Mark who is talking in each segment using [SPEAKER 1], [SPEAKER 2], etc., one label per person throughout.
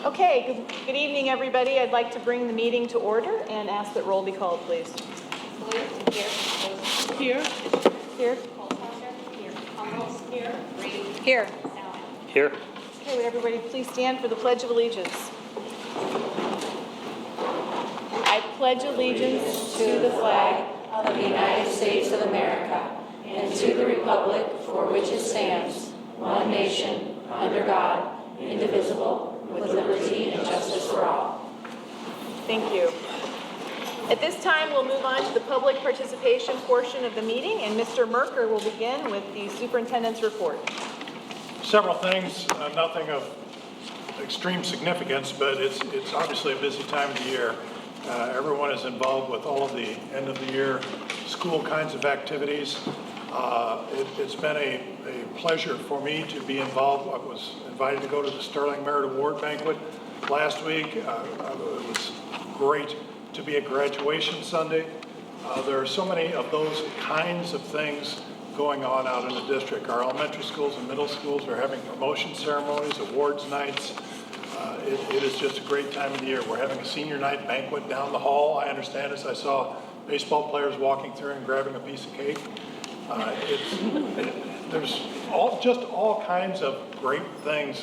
[SPEAKER 1] Okay, good evening, everybody. I'd like to bring the meeting to order and ask that roll be called, please.
[SPEAKER 2] Here.
[SPEAKER 1] Here. Here.
[SPEAKER 3] Here.
[SPEAKER 1] Okay, would everybody please stand for the Pledge of Allegiance? I pledge allegiance to the flag
[SPEAKER 4] of the United States of America and to the republic for which it stands, one nation, under God, indivisible, with liberty and justice for all.
[SPEAKER 1] Thank you. At this time, we'll move on to the public participation portion of the meeting, and Mr. Merker will begin with the superintendent's report.
[SPEAKER 5] Several things, nothing of extreme significance, but it's obviously a busy time of the year. Everyone is involved with all of the end of the year school kinds of activities. It's been a pleasure for me to be involved. I was invited to go to the Sterling Merit Award banquet last week. It was great to be at graduation Sunday. There are so many of those kinds of things going on out in the district. Our elementary schools and middle schools are having promotion ceremonies, awards nights. It is just a great time of the year. We're having a senior night banquet down the hall. I understand as I saw baseball players walking through and grabbing a piece of cake. There's all kinds of great things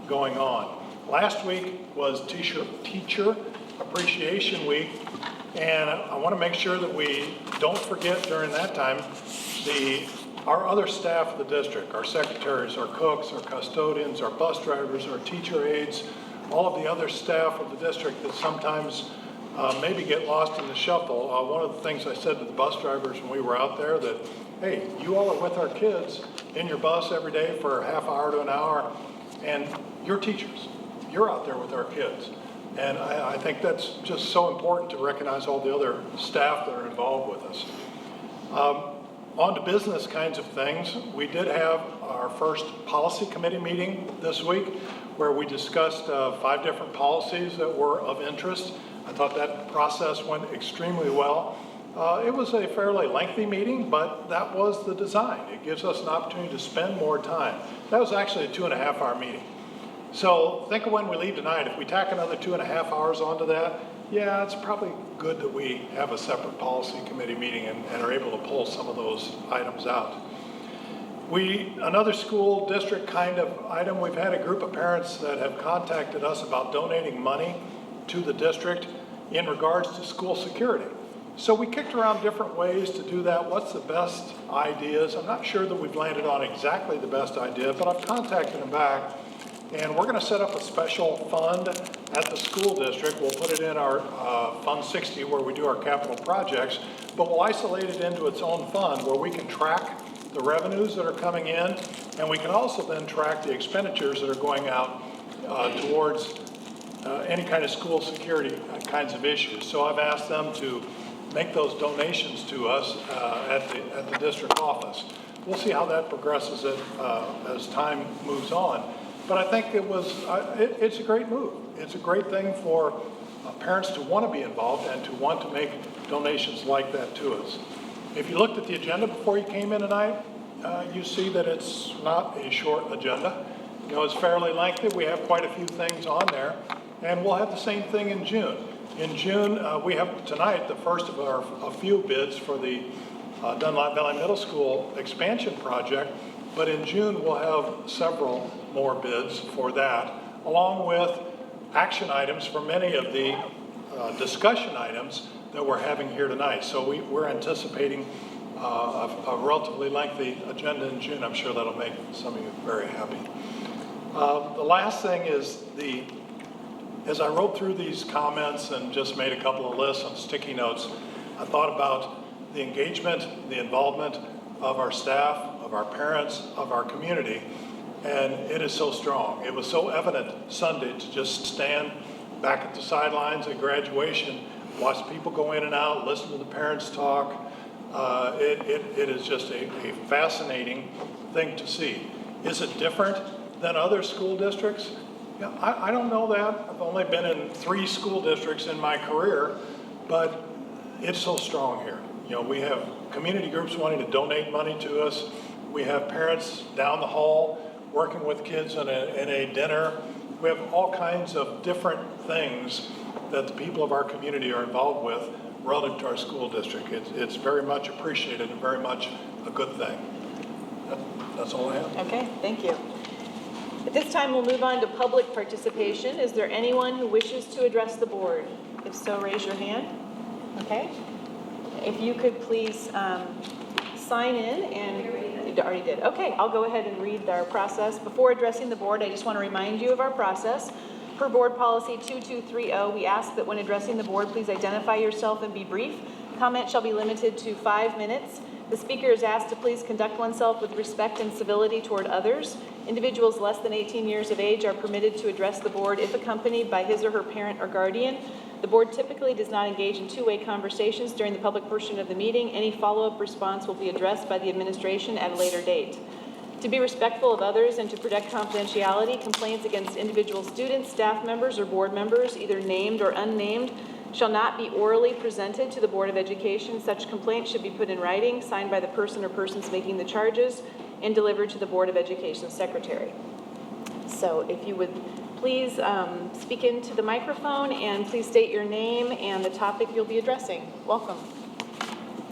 [SPEAKER 5] going on. Our week was Teacher Appreciation Week, and I want to make sure that we don't forget during that time our other staff of the district, our secretaries, our cooks, our custodians, our bus drivers, our teacher aides, all of the other staff of the district that sometimes maybe get lost in the shuffle. One of the things I said to the bus drivers when we were out there that, hey, you all are with our kids in your bus every day for a half hour to an hour, and you're teachers. You're out there with our kids. And I think that's just so important to recognize all the other staff that are involved with us. On to business kinds of things. We did have our first policy committee meeting this week where we discussed 5 different policies that were of interest. I thought that process went extremely well. It was a fairly lengthy meeting, but that was the design. It gives us an opportunity to spend more time. That was actually a 2.5-hour meeting. So think of when we leave tonight. If we tack another 2.5 hours onto that, yeah, it's probably good that we have a separate policy committee meeting and are able to pull some of those items out. Another school district kind of item, we've had a group of parents that have contacted us about donating money to the district in regards to school security. So we kicked around different ways to do that. What's the best ideas? I'm not sure that we've landed on exactly the best idea, but I've contacted them back. And we're going to set up a special fund at the school district. We'll put it in our Fund 60 where we do our capital projects, but we'll isolate it into its own fund where we can track the revenues that are coming in, and we can also then track the expenditures that are going out towards any kind of school security kinds of issues. So I've asked them to make those donations to us at the district office. We'll see how that progresses as time moves on. But I think it's a great move. It's a great thing for parents to want to be involved and to want to make donations like that to us. If you looked at the agenda before you came in tonight, you see that it's not a short agenda. You know, it's fairly lengthy. We have quite a few things on there, and we'll have the same thing in June. In June, we have tonight the first of a few bids for the Dunlop Valley Middle School expansion project, but in June we'll have several more bids for that, along with action items for many of the discussion items that we're having here tonight. So we're anticipating a relatively lengthy agenda in June. I'm sure that'll make some of you very happy. The last thing is as I wrote through these comments and just made a couple of lists on sticky notes, I thought about the engagement, the involvement of our staff, of our parents, of our community, and it is so strong. It was so evident Sunday to just stand back at the sidelines at graduation, watch people go in and out, listen to the parents talk. It is just a fascinating thing to see. Is it different than other school districts? Yeah, I don't know that. I've only been in 3 school districts in my career, but it's so strong here. You know, we have community groups wanting to donate money to us. We have parents down the hall working with kids in a dinner. We have all kinds of different things that the people of our community are involved with relative to our school district. It's very much appreciated and very much a good thing. That's all I have.
[SPEAKER 1] Okay, thank you. At this time, we'll move on to public participation. Is there anyone who wishes to address the board? If so, raise your hand. Okay. If you could please sign in and you already did. Okay, I'll go ahead and read our process. Before addressing the board, I just want to remind you of our process. Per board policy 2230, we ask that when addressing the board, please identify yourself and be brief. Comment shall be limited to 5 minutes. The speaker is asked to please conduct oneself with respect and civility toward others. Individuals less than 18 years of age are permitted to address the board if accompanied by his or her parent or guardian. The board typically does not engage in two-way conversations during the public portion of the meeting. Any follow-up response will be addressed by the administration at a later date. To be respectful of others and to protect confidentiality, complaints against individual students, staff members, or board members, either named or unnamed, shall not be orally presented to the Board of Education. Such complaints should be put in writing, signed by the person or persons making the charges, and delivered to the Board of Education secretary. So if you would please speak into the microphone and please state your name and the topic you'll be addressing. Welcome.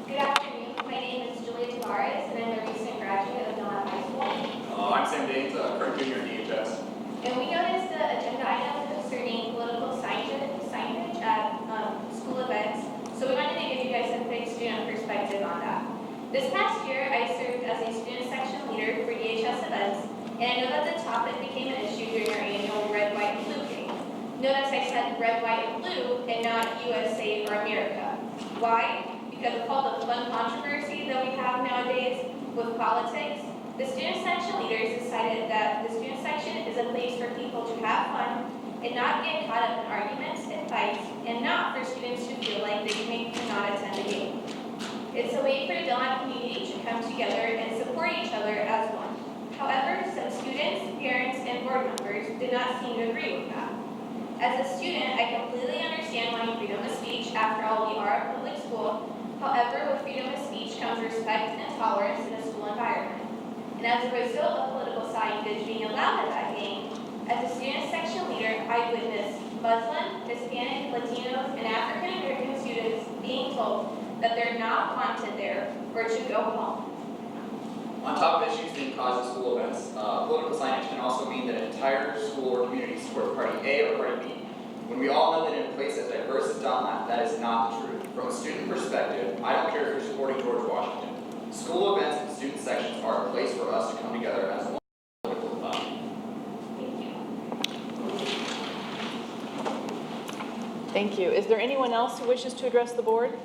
[SPEAKER 2] Good afternoon. My name is Julia Tavares, and I'm a recent graduate of Donut High School.
[SPEAKER 3] I'm Sam Danes, current junior at DHS.
[SPEAKER 2] And we noticed the agenda item concerning political signage at school events, so we wanted to give you guys a quick student perspective on that. This past year, I served as a student section leader for DHS events, and I know that the topic became an issue during our annual Red, White, and Blue game. Notice I said red, white, and blue, and not USA or America. Why? Because of all the fun controversy that we have nowadays with politics, the student section leaders decided that the student section is a place for people to have fun and not get caught up in arguments and fights, and not for students to feel like they cannot attend a game. It's a way for the Delaware community to come together and support each other as one. However, some students, parents, and board members did not seem to agree with that. As a student, I completely understand wanting freedom of speech. After all, we are a public school. However, with freedom of speech comes respect and tolerance in a school environment. And as a result of political signage being allowed at that game, as a student section leader, I witnessed Muslim, Hispanic, Latinos, and African American students being told that they're not wanted there or to go home.
[SPEAKER 3] On top of issues being caused at school events, political signage can also mean that an entire school or community supports Party A or Party B. When we all know that in a place as diverse as Dunlap, that is not the truth. From a student perspective, I don't care if you're supporting George Washington. School events and student sections are a place for us to come together as one political body.
[SPEAKER 2] Thank you.
[SPEAKER 1] Thank you. Is there anyone else who wishes to address the board?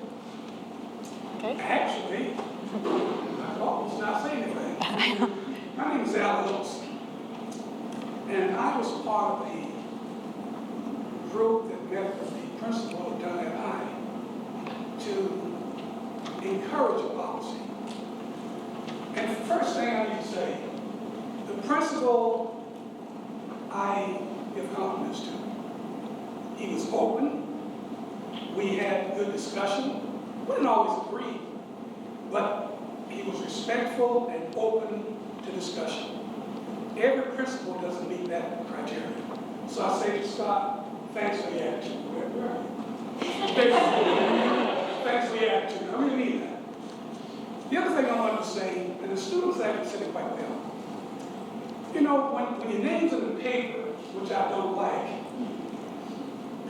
[SPEAKER 1] Okay.
[SPEAKER 6] Actually, I almost not saying anything. My name is Al Lewis, and I was part of the group that met with the principal of Dunlap High to encourage a policy. And the first thing I need to say, the principal I give compliments to. He was open. We had good discussion. We didn't always agree, but he was respectful and open to discussion. Every principal doesn't meet that criteria. So I say to Scott, thanks for the attitude. Where are you? Thanks for the attitude. I really mean that. The other thing I wanted to say, and the students actually said it quite well. You know, when your name's in the paper, which I don't like,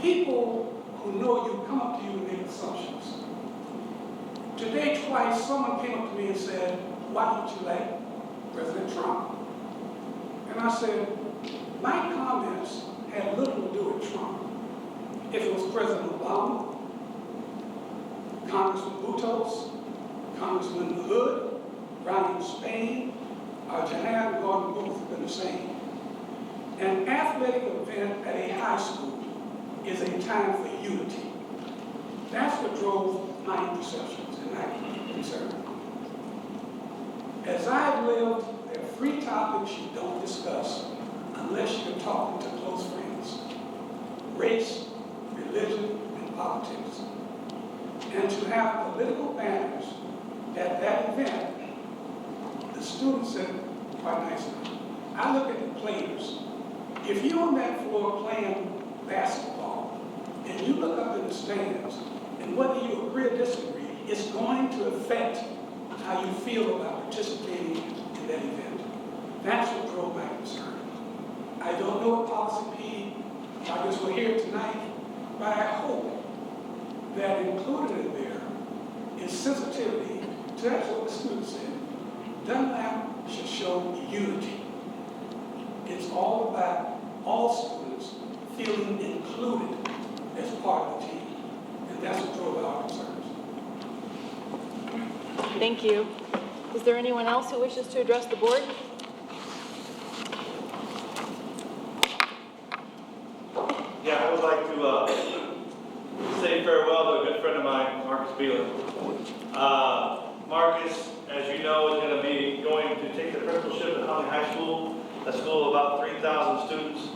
[SPEAKER 6] people who know you come up to you and make assumptions. Today, twice, someone came up to me and said, why don't you like President Trump? And I said, my comments had little to do with Trump. If it was President Obama, Congressman Butos, Congressman Hood, Ronnie Spain, Jahan Gordon Booth have been the same. An athletic event at a high school is a time for unity. That's what drove my perceptions and my concern. As I've lived, there are 3 topics you don't discuss unless you're talking to close friends: race, religion, and politics. And to have political banners at that event, the students said quite nicely, I look at the players If you're on that floor playing basketball and you look up in the stands, and whether you agree or disagree, it's going to affect how you feel about participating in that event. That's what drove my concern. I don't know what policy P, I guess we're here tonight, but I hope that included in there is sensitivity to that's what the student said. Dunlap should show unity. It's all about all students feeling included as part of the team. And that's what drove our concerns.
[SPEAKER 1] Thank you. Is there anyone else who wishes to address the board?
[SPEAKER 7] Yeah, I would like to say farewell to a good friend of mine, Marcus Beelan. Marcus, as you know, is going to be going to take the principalship at Huntley High School, a school of about 3,000 students.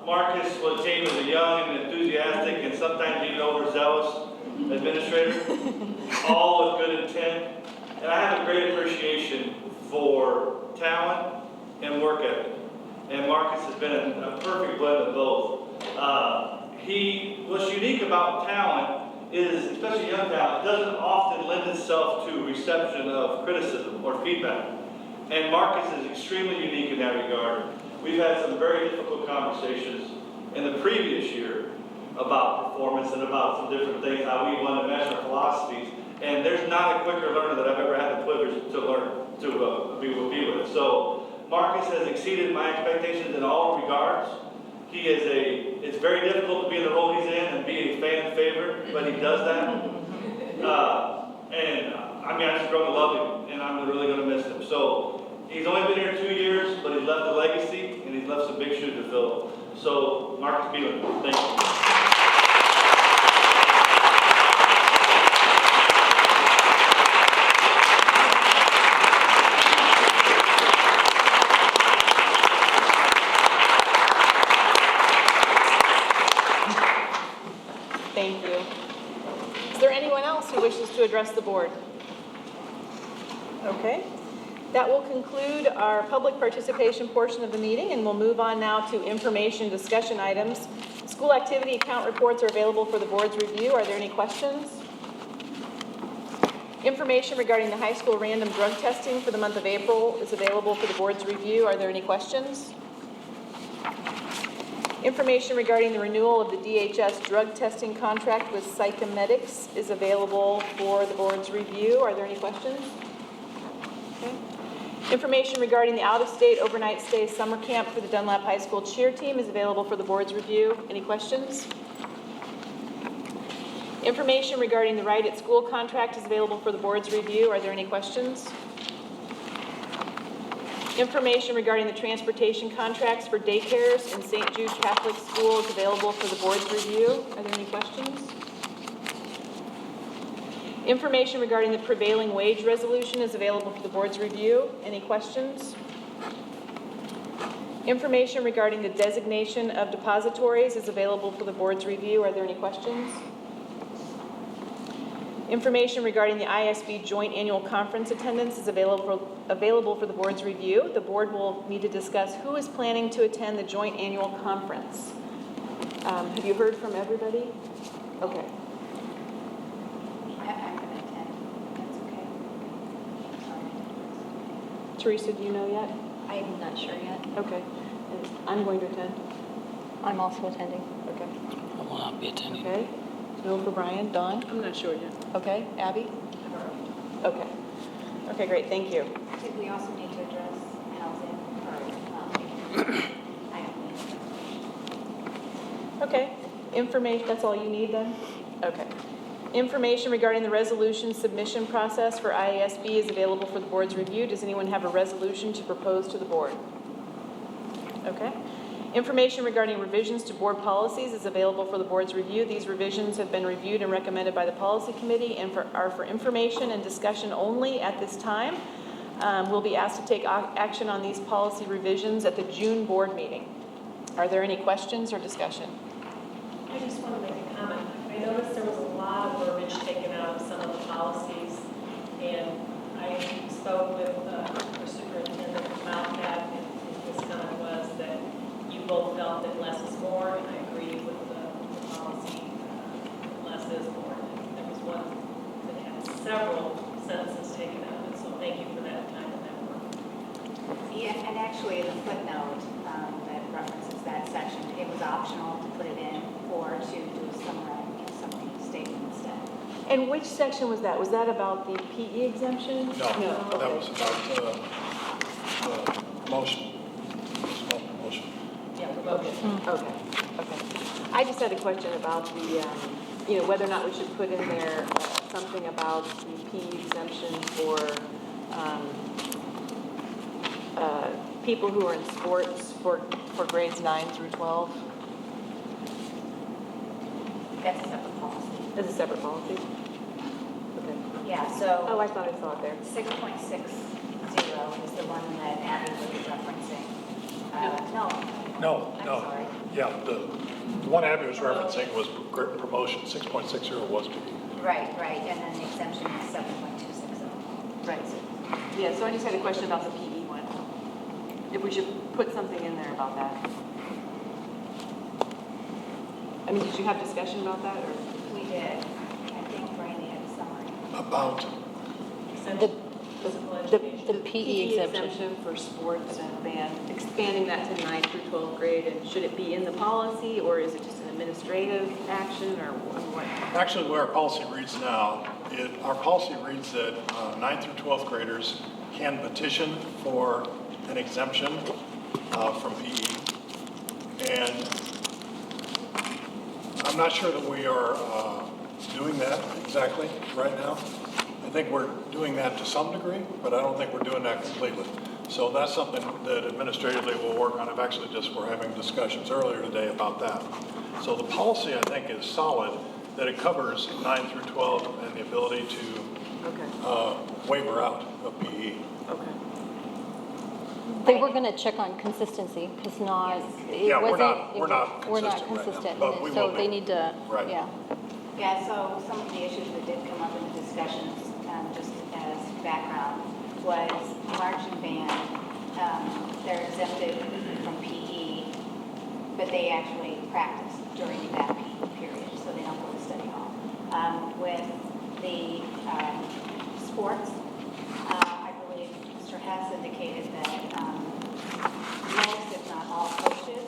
[SPEAKER 7] Marcus came as a young and enthusiastic and sometimes even overzealous administrator, all with good intent. And I have a great appreciation for talent and work ethic. And Marcus has been a perfect blend of both. What's unique about talent is, especially young talent, it doesn't often lend itself to reception of criticism or feedback. And Marcus is extremely unique in that regard. We've had some very difficult conversations in the previous year about performance and about some different things, how we want to measure philosophies. And there's not a quicker learner that I've ever had the privilege to learn, to be with. So Marcus has exceeded my expectations in all regards. It's very difficult to be in the role he's in and be a fan favorite, but he does that. I just grown to love him, and I'm really going to miss him. So he's only been here 2 years, but he's left a legacy, and he's left some big shoes to fill. So Marcus Beelan, thank you.
[SPEAKER 1] Thank you. Is there anyone else who wishes to address the board? Okay. That will conclude our public participation portion of the meeting, and we'll move on now to information discussion items. School activity account reports are available for the board's review. Are there any questions? Information regarding the high school random drug testing for the month of April is available for the board's review. Are there any questions? Information regarding the renewal of the DHS drug testing contract with Psychomedics is available for the board's review. Are there any questions? Okay. Information regarding the out-of-state overnight stay summer camp for the Dunlap High School cheer team is available for the board's review. Any questions? Information regarding the Right at School contract is available for the board's review. Are there any questions? Information regarding the transportation contracts for daycares in St. Jude Catholic School is available for the board's review. Are there any questions? Information regarding the prevailing wage resolution is available for the board's review. Any questions? Information regarding the designation of depositories is available for the board's review. Are there any questions? Information regarding the ISB Joint Annual Conference attendance is available for the board's review. The board will need to discuss who is planning to attend the Joint Annual Conference. Have you heard from everybody? Okay.
[SPEAKER 8] I'm going to attend. That's okay. Sorry.
[SPEAKER 1] Teresa, do you know yet?
[SPEAKER 8] I'm not sure yet.
[SPEAKER 1] Okay. And I'm going to attend.
[SPEAKER 8] I'm also attending.
[SPEAKER 1] Okay.
[SPEAKER 9] I will not be attending.
[SPEAKER 1] Okay. No for Brian. Dawn?
[SPEAKER 10] I'm not sure yet.
[SPEAKER 1] Okay. Abby? Okay. Okay, great. Thank you.
[SPEAKER 8] Did we also need to address housing or
[SPEAKER 1] Okay. Information, that's all you need then? Okay. Information regarding the resolution submission process for IASB is available for the board's review. Does anyone have a resolution to propose to the board? Okay. Information regarding revisions to board policies is available for the board's review. These revisions have been reviewed and recommended by the policy committee and are for information and discussion only at this time. We'll be asked to take action on these policy revisions at the June board meeting. Are there any questions or discussion?
[SPEAKER 10] I just want to make a comment. I noticed there was a lot of verbiage taken out of some of the policies, and I spoke with our superintendent about that, and his comment was that you both felt that less is more, and I agree with the policy, less is more. There was one that had several sentences taken out of it, so thank you for that time and that work.
[SPEAKER 8] Yeah, and actually, the footnote that references that section, it was optional to put it in or to do a summary statement instead.
[SPEAKER 1] And which section was that? Was that about the PE exemption?
[SPEAKER 5] No, that
[SPEAKER 1] okay.
[SPEAKER 5] was about promotion, small promotion.
[SPEAKER 10] Yeah, promotion.
[SPEAKER 1] Okay, okay. I just had a question about the, whether or not we should put in there something about the PE exemption for people who are in sports for grades 9 through 12.
[SPEAKER 8] That's a separate policy.
[SPEAKER 1] As a separate policy? Okay.
[SPEAKER 8] Yeah,
[SPEAKER 1] Oh,
[SPEAKER 8] so
[SPEAKER 1] I thought I saw it there.
[SPEAKER 8] 6.60 is the one that Abby was referencing. No.
[SPEAKER 5] No,
[SPEAKER 8] I'm
[SPEAKER 5] no.
[SPEAKER 8] sorry.
[SPEAKER 5] Yeah, the one Abby was referencing was promotion, 6.60 was PE.
[SPEAKER 8] Right, and then the exemption is 7.260.
[SPEAKER 1] Right. Yeah, so I just had a question about the PE one. If we should put something in there about that. I mean, did you have discussion about that, or?
[SPEAKER 8] We did. I think Brandy had a summary.
[SPEAKER 5] About,
[SPEAKER 10] Physical
[SPEAKER 4] The
[SPEAKER 10] education.
[SPEAKER 4] PE exemption.
[SPEAKER 1] For sports and band, expanding that to 9 through 12th grade, and should it be in the policy, or is it just an administrative action, or what?
[SPEAKER 5] actually, the way our policy reads now, our policy reads that 9th through 12th graders can petition for an exemption from PE. And I'm not sure that we are doing that exactly right now. I think we're doing that to some degree, but I don't think we're doing that completely. So that's something that administratively we'll work on. We're having discussions earlier today about that. So the policy, I think, is solid, that it covers 9 through 12 and the ability to
[SPEAKER 1] Okay,
[SPEAKER 5] waiver out of PE.
[SPEAKER 1] okay.
[SPEAKER 4] They were going to check on consistency, because
[SPEAKER 5] Yeah, we're not
[SPEAKER 4] we're not
[SPEAKER 5] consistent right now,
[SPEAKER 4] consistent,
[SPEAKER 5] but we
[SPEAKER 4] so
[SPEAKER 5] will be.
[SPEAKER 4] they need to,
[SPEAKER 5] Right.
[SPEAKER 4] yeah.
[SPEAKER 8] Yeah, so some of the issues that did come up in the discussions, just as background, was marching band. They're exempted from PE, but they actually practice during that PE period, so they don't go to study hall. With the sports, I believe Mr. Hess indicated that most, if not all, coaches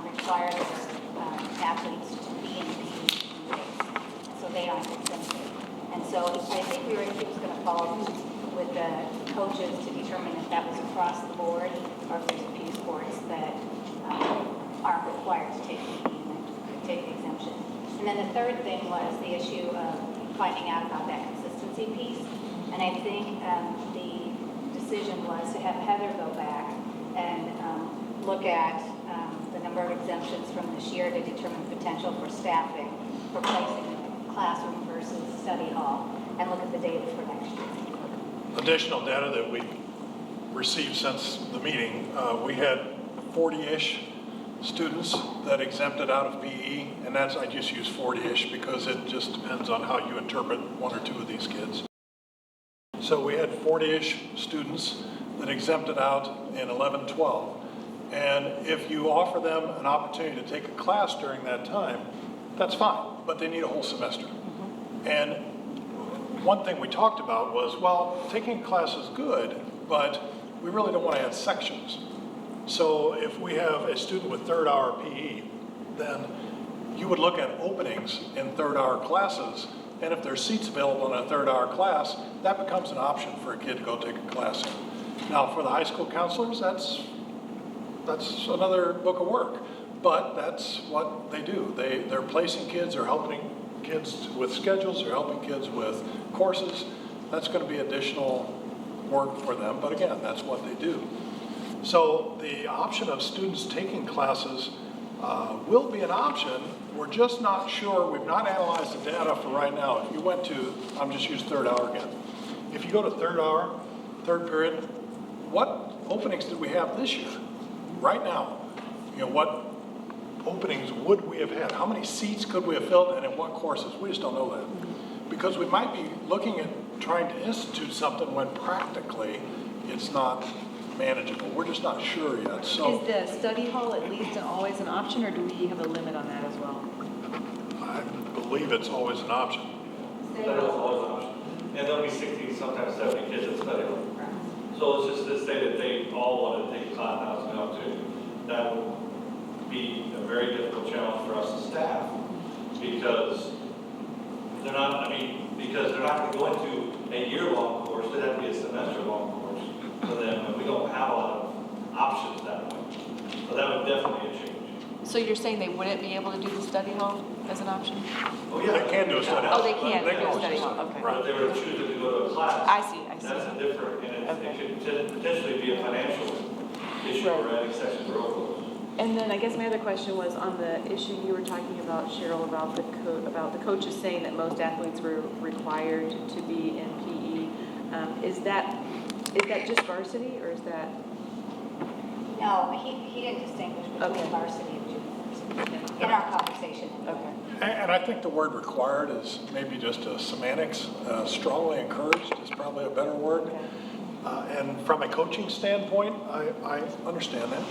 [SPEAKER 8] require their athletes to be in PE days, so they aren't exempted. And so I think he was going to follow with the coaches to determine if that was across the board or if there's a few sports that aren't required to take PE and could take the exemption. And then the third thing was the issue of finding out about that consistency piece. And I think the decision was to have Heather go back and look at the number of exemptions from this year to determine potential for staffing, for placing in the classroom versus study hall, and look at the data for next year.
[SPEAKER 5] Additional data that we received since the meeting, we had 40-ish students that exempted out of PE, and I just use 40-ish because it just depends on how you interpret one or two of these kids. So we had 40-ish students that exempted out in 11-12. And if you offer them an opportunity to take a class during that time, that's fine, but they need a whole semester. And one thing we talked about was, well, taking a class is good, but we really don't want to add sections. So if we have a student with third hour PE, then you would look at openings in third hour classes, and if there's seats available in a third hour class, that becomes an option for a kid to go take a class in. Now, for the high school counselors, that's another book of work, but that's what they do. They're placing kids, they're helping kids with schedules, they're helping kids with courses. That's going to be additional work for them, but again, that's what they do. So the option of students taking classes will be an option. We're just not sure. We've not analyzed the data for right now. If you went to, I'm just use third hour again. If you go to third hour, third period, what openings did we have this year? Right now, what openings would we have had? How many seats could we have filled, and in what courses? We just don't know that. Because we might be looking at trying to institute something when practically it's not manageable. We're just not sure yet, so.
[SPEAKER 1] Is the study hall at least always an option, or do we have a limit on that as well?
[SPEAKER 5] I believe it's always an option.
[SPEAKER 7] Study hall is always an option. And there'll be 60, sometimes 70 kids at study hall. So let's just say that they all want to take class now too. That would be a very difficult challenge for us as staff because they're not going to go into a year-long course. It'd have to be a semester-long course for them, and we don't have a lot of options that way. So that would definitely be a change.
[SPEAKER 1] So you're saying they wouldn't be able to do the study hall as an option?
[SPEAKER 7] Oh, yeah.
[SPEAKER 5] They can do a study hall.
[SPEAKER 1] Oh, they can do a
[SPEAKER 5] always
[SPEAKER 1] study hall, okay.
[SPEAKER 7] But if they were to choose to go to a class.
[SPEAKER 1] I see.
[SPEAKER 7] That's a different, and
[SPEAKER 1] Okay.
[SPEAKER 7] it could potentially be a financial issue or adding sessions or overloads.
[SPEAKER 1] And then I guess my other question was on the issue you were talking about, Cheryl, about the coaches saying that most athletes were required to be in PE. Is that just varsity, or is that?
[SPEAKER 8] No, he didn't distinguish between
[SPEAKER 1] Okay.
[SPEAKER 8] varsity and junior varsity in our conversation.
[SPEAKER 1] Okay.
[SPEAKER 5] And I think the word required is maybe just a semantics. Strongly encouraged is probably a better word. And from a coaching standpoint, I understand that.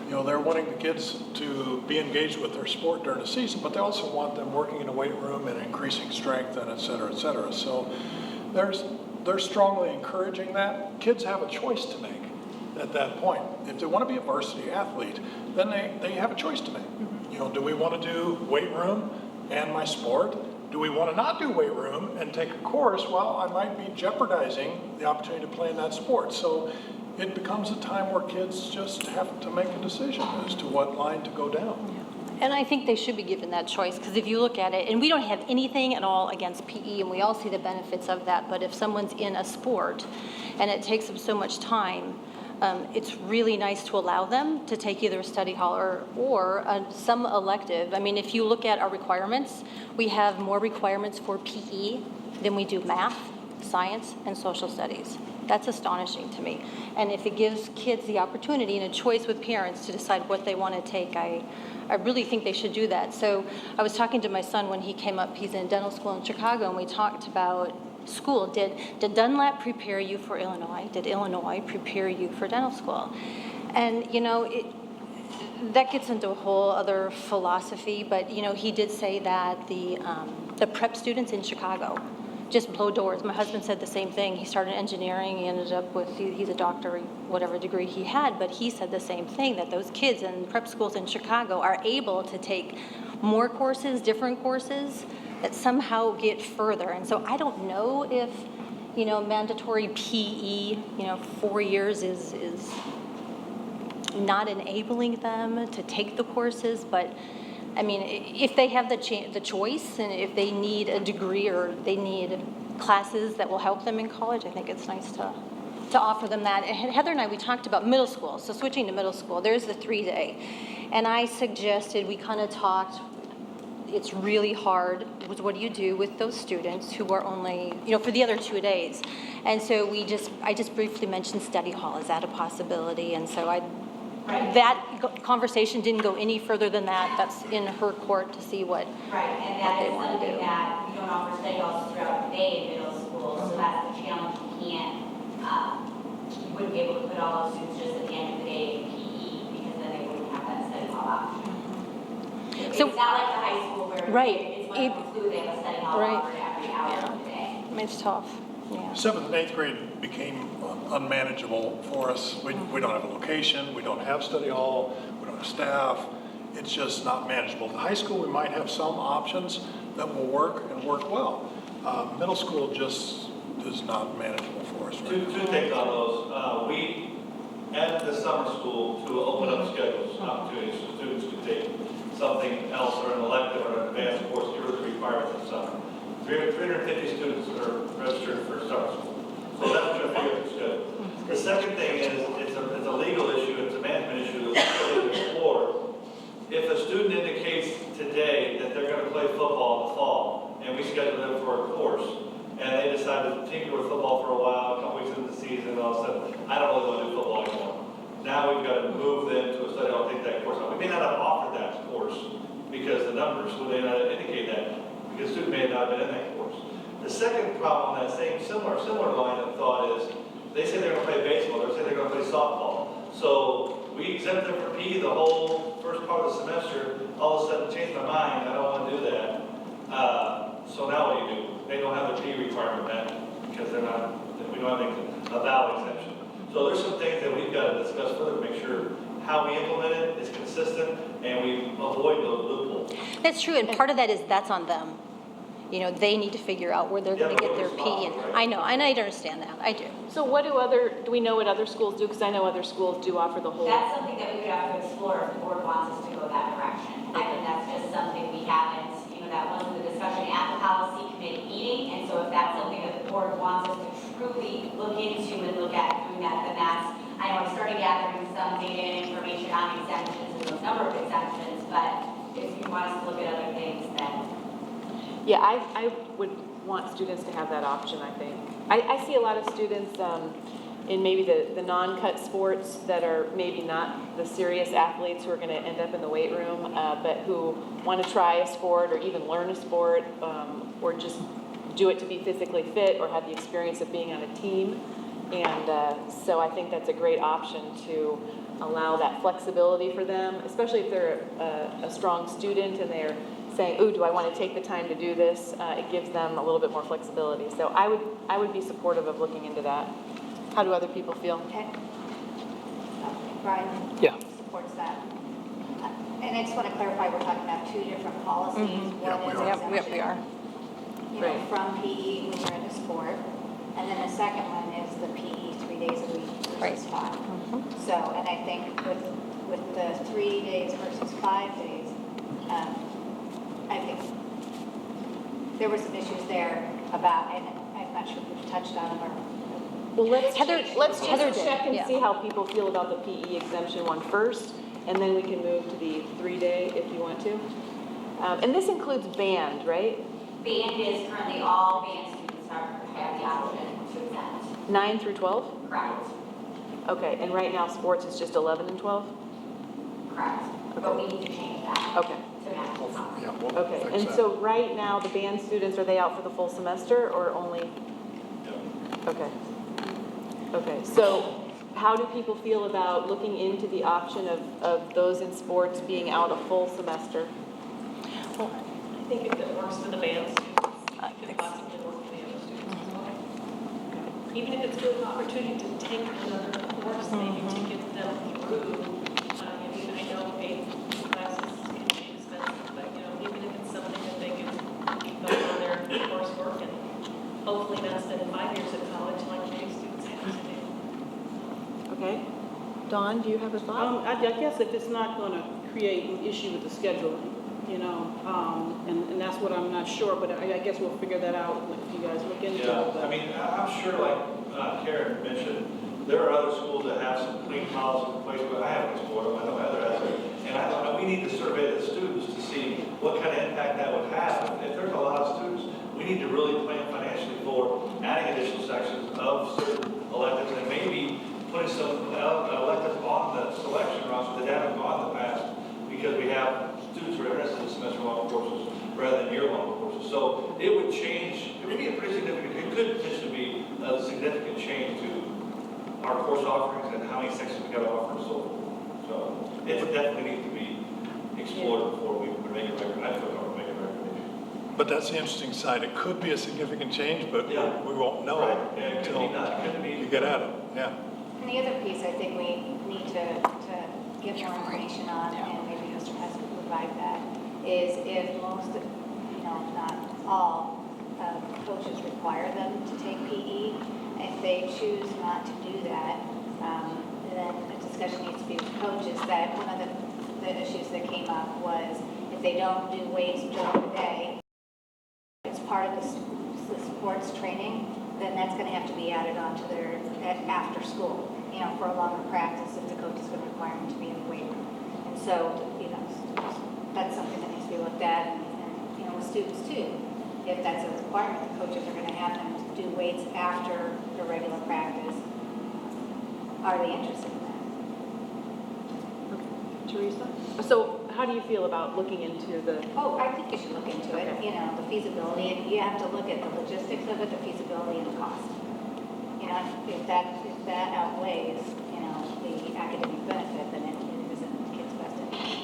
[SPEAKER 5] You know, they're wanting the kids to be engaged with their sport during the season, but they also want them working in a weight room and increasing strength and et cetera, et cetera. So they're strongly encouraging that. Kids have a choice to make at that point. If they want to be a varsity athlete, then they have a choice to make. You know, do we want to do weight room and my sport? Do we want to not do weight room and take a course? Well, I might be jeopardizing the opportunity to play in that sport. So it becomes a time where kids just have to make a decision as to what line to go down.
[SPEAKER 4] And I think they should be given that choice, because if you look at it, and we don't have anything at all against PE, and we all see the benefits of that, but if someone's in a sport and it takes them so much time, it's really nice to allow them to take either a study hall or some elective. I mean, if you look at our requirements, we have more requirements for PE than we do math, science, and social studies. That's astonishing to me. And if it gives kids the opportunity and a choice with parents to decide what they want to take, I really think they should do that. So I was talking to my son when he came up. He's in dental school in Chicago, and we talked about school. Did Dunlap prepare you for Illinois? Did Illinois prepare you for dental school? And, you know, that gets into a whole other philosophy, but, you know, he did say that the prep students in Chicago just blow doors. My husband said the same thing. He started engineering. He ended up with, he's a doctor, whatever degree he had, but he said the same thing, that those kids in prep schools in Chicago are able to take more courses, different courses, that somehow get further. And so I don't know if, you know, mandatory PE, you know, 4 years is not enabling them to take the courses, but I mean, if they have the choice, and if they need a degree or they need classes that will help them in college, I think it's nice to offer them that. And Heather and I, we talked about middle school. So switching to middle school, there's the 3-day. And I suggested, we kind of talked, it's really hard. What do you do with those students who are only, you know, for the other 2 days? And so I just briefly mentioned study hall. Is that a possibility? And so that conversation didn't go any further than that. That's in her court to see what
[SPEAKER 9] Right, and that
[SPEAKER 4] they
[SPEAKER 9] is
[SPEAKER 4] want to
[SPEAKER 9] something
[SPEAKER 4] do.
[SPEAKER 9] that you don't offer study halls throughout the day in middle school, so that's the challenge. You wouldn't be able to put all those students just at the end of the day in PE, because then they wouldn't have that study hall option. It's
[SPEAKER 4] So-
[SPEAKER 9] not like the high school where
[SPEAKER 4] Right.
[SPEAKER 9] it's much more fluid, they have a study hall
[SPEAKER 4] Right.
[SPEAKER 9] offered every hour of the day.
[SPEAKER 4] I mean, it's tough. Yeah.
[SPEAKER 5] 7th and 8th grade became unmanageable for us. We don't have a location, we don't have study hall, we don't have staff. It's just not manageable. The high school, we might have some options that will work and work well. Middle school just is not manageable for us right now.
[SPEAKER 7] Two things on those. We added the summer school to open up schedules, opportunities for students to take something else or an elective or an advanced course, here are the requirements of summer. 350 students are registered for summer school. So that's what I figured the schedule. The second thing is, it's a legal issue, it's a management issue that we need to explore. If a student indicates today that they're going to play football in the fall, and we schedule them for a course, and they decide to tinker with football for a while, a couple weeks into the season, and all of a sudden, I don't really want to do football anymore. Now we've got to move them to a study hall, take that course. We may not have offered that course because the numbers would not indicate that, because the student may not have been in that course. The second problem on that same similar line of thought is, they say they're going to play baseball, they say they're going to play softball. So we exempted them from PE the whole first part of the semester. All of a sudden changed my mind, I don't want to do that. So now what do? They don't have their PE requirement met because they're not, we don't have a valid exemption. So there's some things that we've got to discuss further to make sure how we implement it is consistent and we avoid those loopholes.
[SPEAKER 4] That's true, and part of that is that's on them. You know, they need to figure out where they're going to get their PE. And I know, and I understand that, I do.
[SPEAKER 1] So what do we know what other schools do? Because I know other schools do offer the whole.
[SPEAKER 9] That's something that we would have to explore if the board wants us to go that direction. I think that's just something we haven't, that wasn't the discussion at the policy committee meeting, and so if that's something that the board wants us to truly look into and look at doing that, then that's, I know I started gathering some data and information on exemptions and the number of exemptions, but if you want us to look at other things, then.
[SPEAKER 1] Yeah, I would want students to have that option, I think. I see a lot of students in maybe the non-cut sports that are maybe not the serious athletes who are going to end up in the weight room, but who want to try a sport or even learn a sport or just do it to be physically fit or have the experience of being on a team. And so I think that's a great option to allow that flexibility for them, especially if they're a strong student and they're saying, ooh, do I want to take the time to do this? It gives them a little bit more flexibility. So I would be supportive of looking into that. How do other people feel?
[SPEAKER 8] Okay. Brian?
[SPEAKER 5] Yeah.
[SPEAKER 8] Supports that. And I just want to clarify, we're talking about two different policies.
[SPEAKER 5] Yeah,
[SPEAKER 8] One
[SPEAKER 5] we
[SPEAKER 8] is
[SPEAKER 5] are.
[SPEAKER 4] Yep, we are.
[SPEAKER 8] you know,
[SPEAKER 1] Right.
[SPEAKER 8] from PE when you're in a sport. And then the second one is the PE 3 days a week
[SPEAKER 4] Right.
[SPEAKER 8] versus 5. So, and I think with the 3 days versus 5 days, I think there were some issues there about, and I'm not sure if we've touched on them or.
[SPEAKER 1] Well, let's
[SPEAKER 4] Heather
[SPEAKER 1] just
[SPEAKER 4] did,
[SPEAKER 1] check and
[SPEAKER 4] yeah.
[SPEAKER 1] see how people feel about the PE exemption one first, and then we can move to the 3-day if you want to. And this includes band, right?
[SPEAKER 9] Band is currently all band students have the option to exempt.
[SPEAKER 1] 9 through 12?
[SPEAKER 9] Correct.
[SPEAKER 1] Okay, and right now sports is just 11 and 12?
[SPEAKER 9] Correct. But we need to change that
[SPEAKER 1] Okay.
[SPEAKER 9] to match the summer.
[SPEAKER 5] Yeah, we'll
[SPEAKER 1] Okay,
[SPEAKER 5] fix
[SPEAKER 1] and
[SPEAKER 5] that.
[SPEAKER 1] so right now, the band students, are they out for the full semester or only? Okay. Okay, so how do people feel about looking into the option of those in sports being out a full semester?
[SPEAKER 10] I think if it works for the band students, it could possibly work for the other students as well. Even if it's an opportunity to take another course, maybe to get them through. I mean, I know paid classes can be expensive, but even if it's something that they can keep up on their coursework, and hopefully not spend 5 years at college like many students have to do.
[SPEAKER 1] Okay. Dawn, do you have a thought?
[SPEAKER 11] I guess if it's not going to create an issue with the scheduling, and that's what I'm not sure, but I guess we'll figure that out if you guys look into it.
[SPEAKER 7] Yeah,
[SPEAKER 11] but-
[SPEAKER 7] I mean, I'm sure, like Karen mentioned, there are other schools that have some clean policies in place, but I haven't explored them, I know Heather has it. And we need to survey the students to see what kind of impact that would have. If there's a lot of students, we need to really plan financially for adding additional sections of certain electives and maybe putting some electives on the selection roster that haven't gone in the past because we have students who are interested in semester-long courses rather than year-long courses. So it would change, it would be a pretty significant, it could potentially be a significant change to our course offerings and how many sections we got to offer and so forth. So it definitely needs to be explored before we would make a recommendation. I feel comfortable making a recommendation.
[SPEAKER 5] But that's the interesting side. It could be a significant change, but
[SPEAKER 7] Yeah.
[SPEAKER 5] we won't know
[SPEAKER 7] Right.
[SPEAKER 5] it
[SPEAKER 7] Yeah, it could be
[SPEAKER 5] until
[SPEAKER 7] not, it could be.
[SPEAKER 5] you get at it. Yeah.
[SPEAKER 8] And the other piece I think we need to give more information on, and maybe Mr. Hess could provide that, is if most, not all coaches require them to take PE. If they choose not to do that, then a discussion needs to be with coaches that one of the issues that came up was if they don't do weights during the day, it's part of the sports training, then that's going to have to be added on to their after school, for a longer practice if the coach is going to require them to be in the weight room. And so, that's something that needs to be looked at, and with students too. If that's a requirement, the coaches are going to have them do weights after the regular practice. Are they interested in that?
[SPEAKER 1] Teresa? So how do you feel about looking into the,
[SPEAKER 8] Oh, I think you should look into it,
[SPEAKER 1] Okay.
[SPEAKER 8] the feasibility, and you have to look at the logistics of it, the feasibility and the cost. If that outweighs, the academic benefit, then it is in the kid's best interest.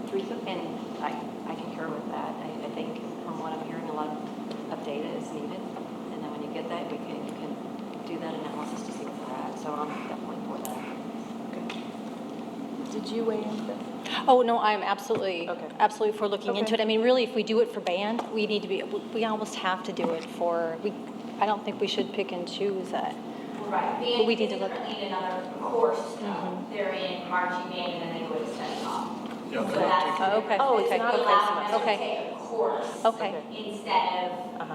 [SPEAKER 1] Teresa?
[SPEAKER 12] And I concur with that. I think from what I'm hearing, a lot of data is needed. And then when you get that, you can do that analysis to see where we're at. So I'm definitely for that.
[SPEAKER 1] Did you weigh in?
[SPEAKER 4] Oh, no, I'm absolutely,
[SPEAKER 1] Okay.
[SPEAKER 4] absolutely for looking into it.
[SPEAKER 1] Okay.
[SPEAKER 4] I mean, really, if we do it for band, we need to be, we almost have to do it for, I don't think we should pick and choose that.
[SPEAKER 9] Right,
[SPEAKER 4] But we
[SPEAKER 9] band
[SPEAKER 4] need to
[SPEAKER 9] is
[SPEAKER 4] look-
[SPEAKER 9] currently in another course, they're in marching band and then they go to study hall.
[SPEAKER 5] Yeah,
[SPEAKER 9] So
[SPEAKER 5] they're not
[SPEAKER 9] that's
[SPEAKER 5] taking-
[SPEAKER 9] the
[SPEAKER 4] Oh, okay.
[SPEAKER 9] difference.
[SPEAKER 1] Oh, it's
[SPEAKER 9] This
[SPEAKER 1] not
[SPEAKER 9] would
[SPEAKER 1] a
[SPEAKER 9] allow
[SPEAKER 1] full
[SPEAKER 9] them to
[SPEAKER 4] semester.
[SPEAKER 9] take a course
[SPEAKER 4] Okay.
[SPEAKER 9] instead of
[SPEAKER 1] Uh-huh.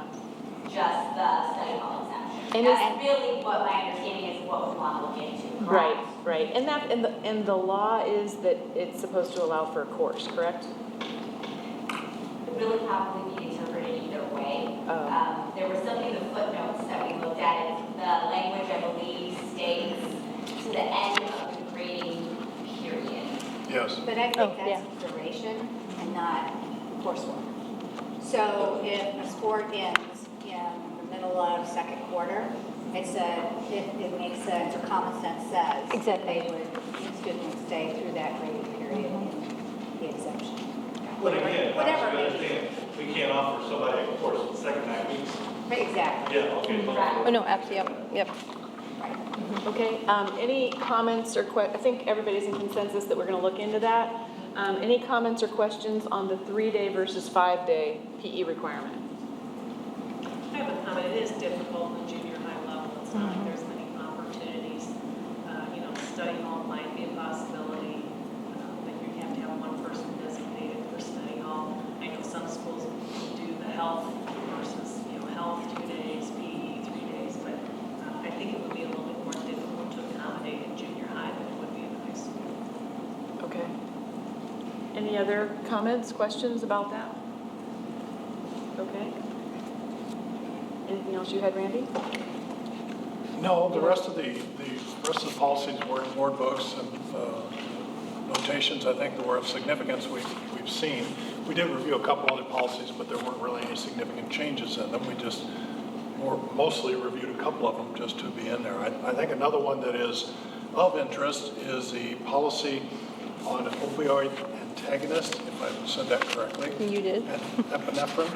[SPEAKER 9] just the study hall exemption.
[SPEAKER 1] And is-
[SPEAKER 9] That's really what my understanding is what we want to look into.
[SPEAKER 1] Right,
[SPEAKER 9] correct?
[SPEAKER 1] right. And that, and the law is that it's supposed to allow for a course, correct?
[SPEAKER 9] It really probably be interpreted either way.
[SPEAKER 1] Oh.
[SPEAKER 9] There was something in the footnotes that we looked at, the language, I believe, states to the end of the grading period.
[SPEAKER 5] Yes.
[SPEAKER 8] But I
[SPEAKER 4] Oh,
[SPEAKER 8] think
[SPEAKER 4] yeah.
[SPEAKER 8] that's duration and not coursework. So if a sport ends in the middle of second quarter, it makes sense, or common sense says.
[SPEAKER 4] Exactly.
[SPEAKER 8] They would, students stay through that grading period in the exemption.
[SPEAKER 7] But again,
[SPEAKER 8] Whatever
[SPEAKER 7] obviously,
[SPEAKER 8] it may be.
[SPEAKER 7] understand, we can't offer somebody a course in the second 9 weeks.
[SPEAKER 8] Exactly.
[SPEAKER 7] Yeah, okay.
[SPEAKER 9] Right.
[SPEAKER 4] Oh, no, absolutely, yep.
[SPEAKER 8] Right.
[SPEAKER 1] Okay, any comments or I think everybody's in consensus that we're going to look into that. Any comments or questions on the 3-day versus 5-day PE requirement?
[SPEAKER 10] I have a comment. It is difficult in the junior high level. It's not like there's many opportunities. Study hall might be a possibility, but you have to have one person designated for study hall. I know some schools do the health versus, health 2 days, PE 3 days, but I think it would be a little bit more difficult to accommodate in junior high than it would be in high school.
[SPEAKER 1] Okay. Any other comments, questions about that? Okay. Anything else you had, Randy?
[SPEAKER 5] No, the rest of the policies were in board books and notations, I think, that were of significance we've seen. We did review a couple other policies, but there weren't really any significant changes in them. We just mostly reviewed a couple of them just to be in there. I think another one that is of interest is the policy on opioid antagonist, if I said that correctly.
[SPEAKER 4] You did.
[SPEAKER 5] And epinephrine.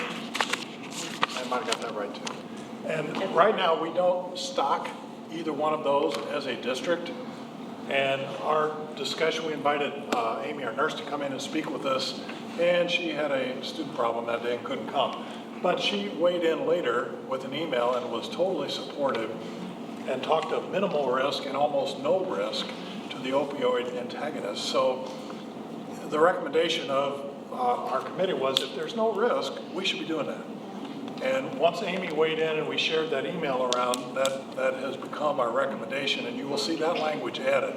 [SPEAKER 5] I might have got that right too. And right now, we don't stock either one of those as a district. And our discussion, we invited Amy, our nurse, to come in and speak with us, and she had a student problem that day and couldn't come. But she weighed in later with an email and was totally supportive and talked of minimal risk and almost no risk to the opioid antagonist. So the recommendation of our committee was if there's no risk, we should be doing that. And once Amy weighed in and we shared that email around, that has become our recommendation, and you will see that language added.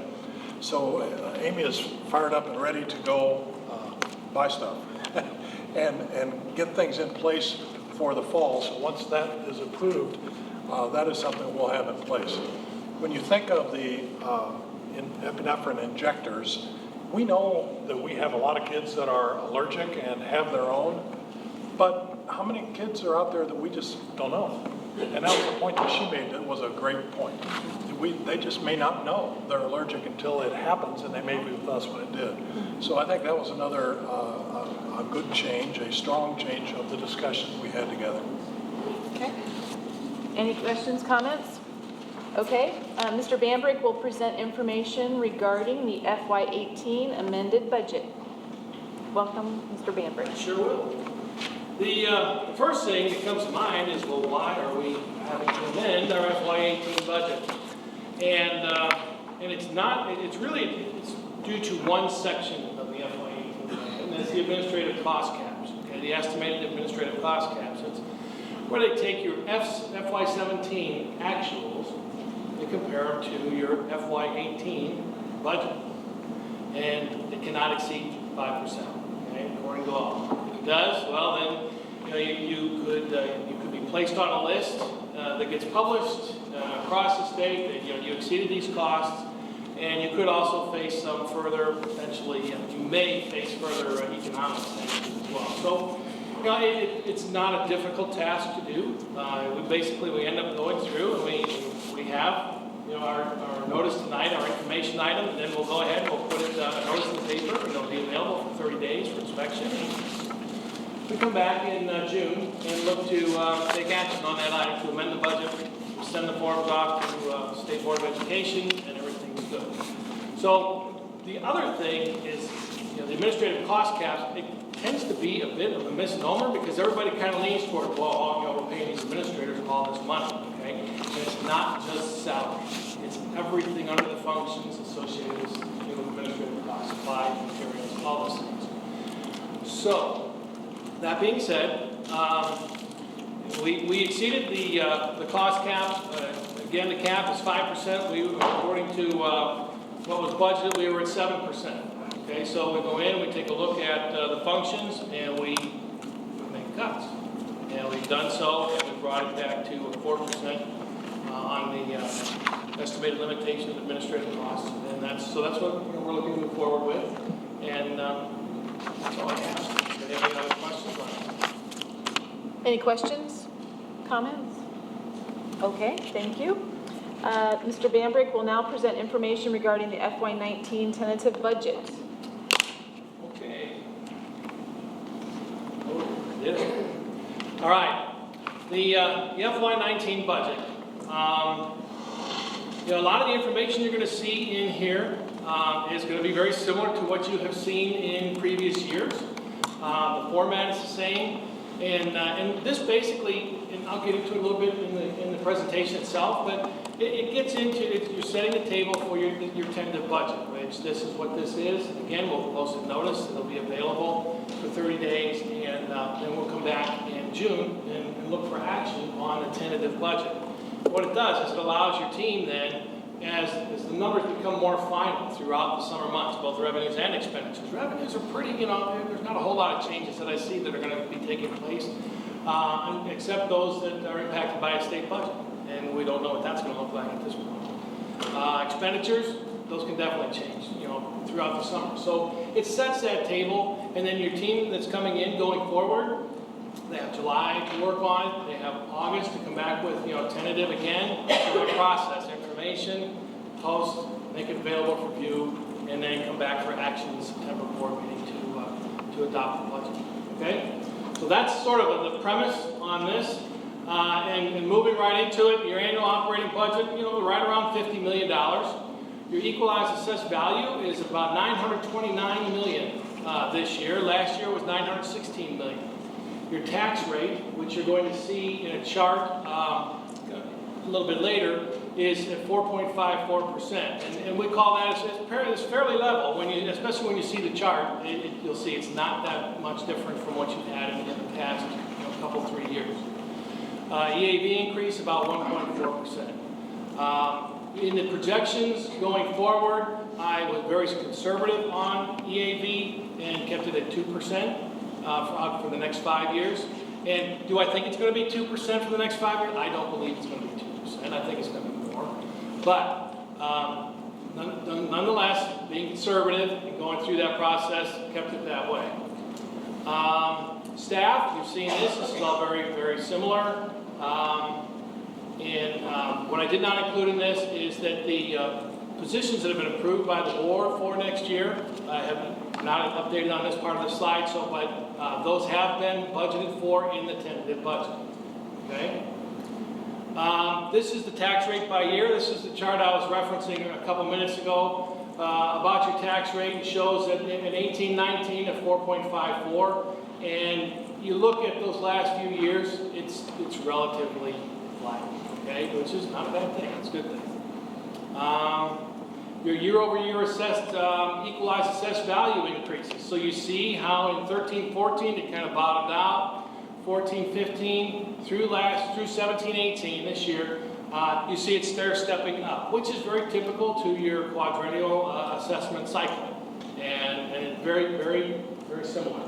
[SPEAKER 5] So Amy is fired up and ready to go buy stuff and get things in place for the fall. So once that is approved, that is something we'll have in place. When you think of the epinephrine injectors, we know that we have a lot of kids that are allergic and have their own, but how many kids are out there that we just don't know? And that was the point that she made. That was a great point. They just may not know they're allergic until it happens, and they may be with us when it did. So I think that was another a good change, a strong change of the discussions we had together.
[SPEAKER 1] Okay. Any questions, comments? Okay. Mr. Bambrick will present information regarding the FY18 amended budget. Welcome, Mr. Bambrick.
[SPEAKER 13] Sure will. The first thing that comes to mind is, well, why are we having to amend our FY18 budget? And it's not, it's due to one section of the FY18 budget, and that's the administrative cost caps, okay, the estimated administrative cost caps. It's where they take your FY17 actuals and compare them to your FY18 budget. And it cannot exceed 5%, okay, according to law. If it does, well then, you could be placed on a list that gets published across the state that you exceeded these costs, and you could also face some further, potentially, you may face further economic sanctions as well. So, it's not a difficult task to do. We end up going through, and we have our notice tonight, our information item, and then we'll go ahead and we'll put it, notice in the paper, and it'll be available for 30 days for inspection. We come back in June and look to take action on that item to amend the budget, send the forms off to State Board of Education, and everything's good. So the other thing is, the administrative cost caps, it tends to be a bit of a misnomer because everybody kind of leans toward, well, we're paying these administrators all this money, okay? And it's not just salary. It's everything under the functions associated with administrative costs, supplies, materials, all those things. So, that being said, we exceeded the cost cap. Again, the cap is 5%. According to what was budgeted, we were at 7%. Okay, so we go in, we take a look at the functions, and we make cuts. And we've done so, and we brought it back to 4% on the estimated limitation of administrative costs. And that's what we're looking to move forward with. And that's all I have. Do you have any other questions on it?
[SPEAKER 1] Any questions, comments? Okay, thank you. Mr. Bambrick will now present information regarding the FY19 tentative budget.
[SPEAKER 13] Okay. All right. The FY19 budget. A lot of the information you're going to see in here is going to be very similar to what you have seen in previous years. The format is the same. And this basically, and I'll get into it a little bit in the presentation itself, but it gets into, you're setting the table for your tentative budget, which this is what this is. Again, we'll post a notice. It'll be available for 30 days, and then we'll come back in June and look for action on the tentative budget. What it does is it allows your team then, as the numbers become more final throughout the summer months, both revenues and expenditures. Revenues are pretty, there's not a whole lot of changes that I see that are going to be taking place, except those that are impacted by a state budget. And we don't know what that's going to look like at this point. Expenditures, those can definitely change, throughout the summer. So it sets that table, and then your team that's coming in going forward, they have July to work on it. They have August to come back with, tentative again. So process information, post, make it available for view, and then come back for action in the September board meeting to adopt the budget. Okay? So that's sort of the premise on this. And moving right into it, your annual operating budget, right around $50 million. Your equalized assessed value is about $929 million this year. Last year was $916 million. Your tax rate, which you're going to see in a chart a little bit later, is at 4.54%. And we call that, it's fairly level, especially when you see the chart, you'll see it's not that much different from what you've had in the past couple, 3 years. EAV increase about 1.4%. In the projections going forward, I was very conservative on EAV and kept it at 2%. For the next 5 years. And do I think it's going to be 2% for the next 5 years? I don't believe it's going to be 2%. I think it's going to be more. But nonetheless, being conservative and going through that process, kept it that way. Staff, you've seen this. This is all very, very similar. What I did not include in this is that the positions that have been approved by the board for next year, I have not updated on this part of the slide, but those have been budgeted for in the tentative budget. Okay. This is the tax rate by year. This is the chart I was referencing a couple minutes ago about your tax rate. It shows that in 18-19 at 4.54, and you look at those last few years, it's relatively flat. Okay, which is not a bad thing. It's a good thing. Your year-over-year assessed, equalized assessed value increases. So you see how in 13-14 it kind of bottomed out, 14-15 through 17-18 this year, you see it stair-stepping up, which is very typical to your quadrennial assessment cycle, and very, very, very similar.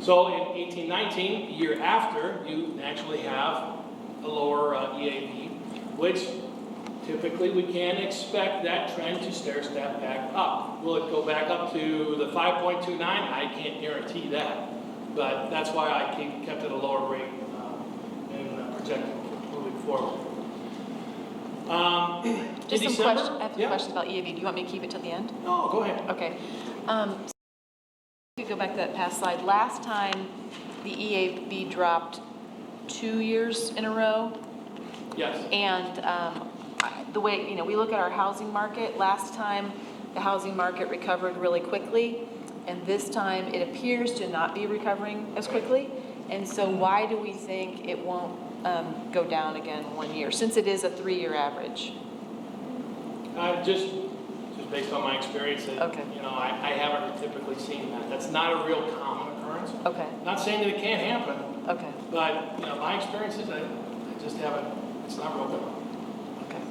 [SPEAKER 13] So in 18-19, the year after, you naturally have a lower EAV, which typically we can expect that trend to stair-step back up. Will it go back up to the 5.29? I can't guarantee that, but that's why I kept it a lower rate and projected moving forward. In
[SPEAKER 14] Just some
[SPEAKER 13] December-
[SPEAKER 14] questions, I have some
[SPEAKER 13] Yeah.
[SPEAKER 14] questions about EAV. Do you want me to keep it till the end?
[SPEAKER 13] No, go ahead.
[SPEAKER 14] Okay. If you go back to that past slide, last time the EAV dropped 2 years in a row.
[SPEAKER 13] Yes.
[SPEAKER 14] And the way, we look at our housing market, last time the housing market recovered really quickly, and this time it appears to not be recovering as quickly. And so why do we think it won't go down again 1 year, since it is a 3-year average?
[SPEAKER 13] Just based on my experience,
[SPEAKER 14] Okay.
[SPEAKER 13] I haven't typically seen that. That's not a real common occurrence.
[SPEAKER 14] Okay,
[SPEAKER 13] Not saying that it can't happen,
[SPEAKER 14] okay,
[SPEAKER 13] but, my experiences, I just haven't, it's not real good.
[SPEAKER 14] okay.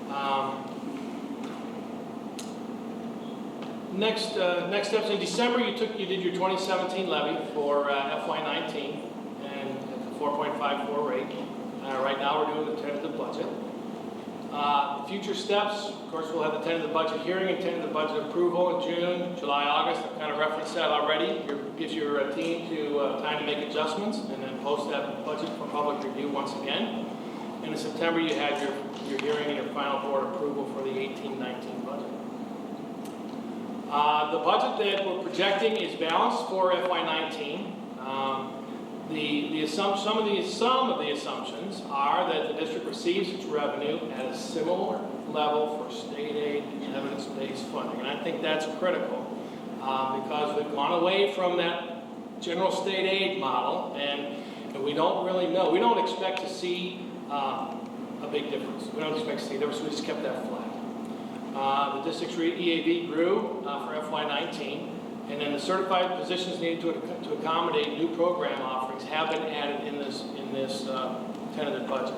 [SPEAKER 13] Next steps, in December, you did your 2017 levy for FY19, and at the 4.54 rate. Right now, we're doing the tentative budget. Future steps, of course, we'll have the tentative budget hearing and tentative budget approval in June, July, August. I've kind of referenced that already. Gives your team time to make adjustments, and then post that budget for public review once again. And in September, you had your hearing and your final board approval for the 18-19 budget. The budget that we're projecting is balanced for FY19. Some of the assumptions are that the district receives its revenue at a similar level for state aid and evidence-based funding. And I think that's critical because we've gone away from that general state aid model, and we don't really know. We don't expect to see a big difference. We don't expect to see a difference. We just kept that flat. The district's EAV grew for FY19, and then the certified positions needed to accommodate new program offerings have been added in this tentative budget.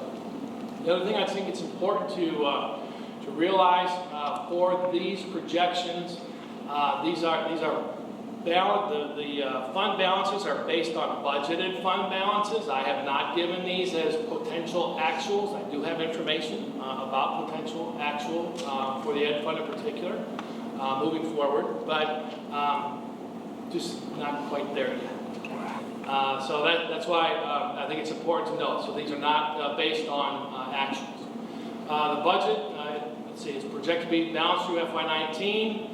[SPEAKER 13] The other thing I think it's important to realize for these projections, these are valid. The fund balances are based on budgeted fund balances. I have not given these as potential actuals. I do have information about potential actual for the ed fund in particular moving forward, but just not quite there yet. So that's why I think it's important to note. So these are not based on actuals. The budget, let's see, is projected to be balanced through FY19.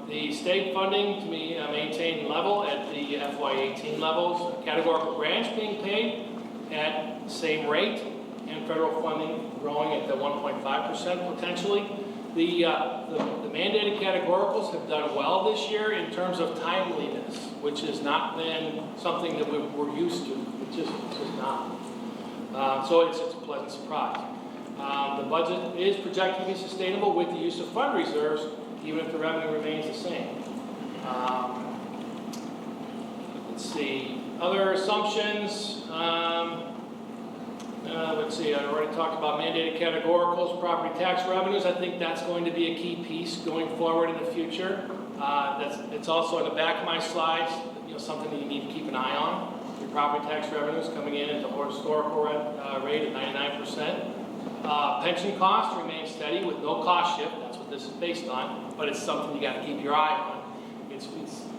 [SPEAKER 13] The state funding to be maintained level at the FY18 levels. Categorical grants being paid at the same rate, and federal funding growing at the 1.5% potentially. The mandated categoricals have done well this year in terms of timeliness, which has not been something that we're used to. It's just not. So it's a pleasant surprise. The budget is projected to be sustainable with the use of fund reserves, even if the revenue remains the same. Let's see, other assumptions. Let's see, I already talked about mandated categoricals, property tax revenues. I think that's going to be a key piece going forward in the future. It's also in the back of my slides, something that you need to keep an eye on. Your property tax revenues coming in at the historical rate of 99%. Pension costs remain steady with no cost shift. That's what this is based on, but it's something you got to keep your eye on. It's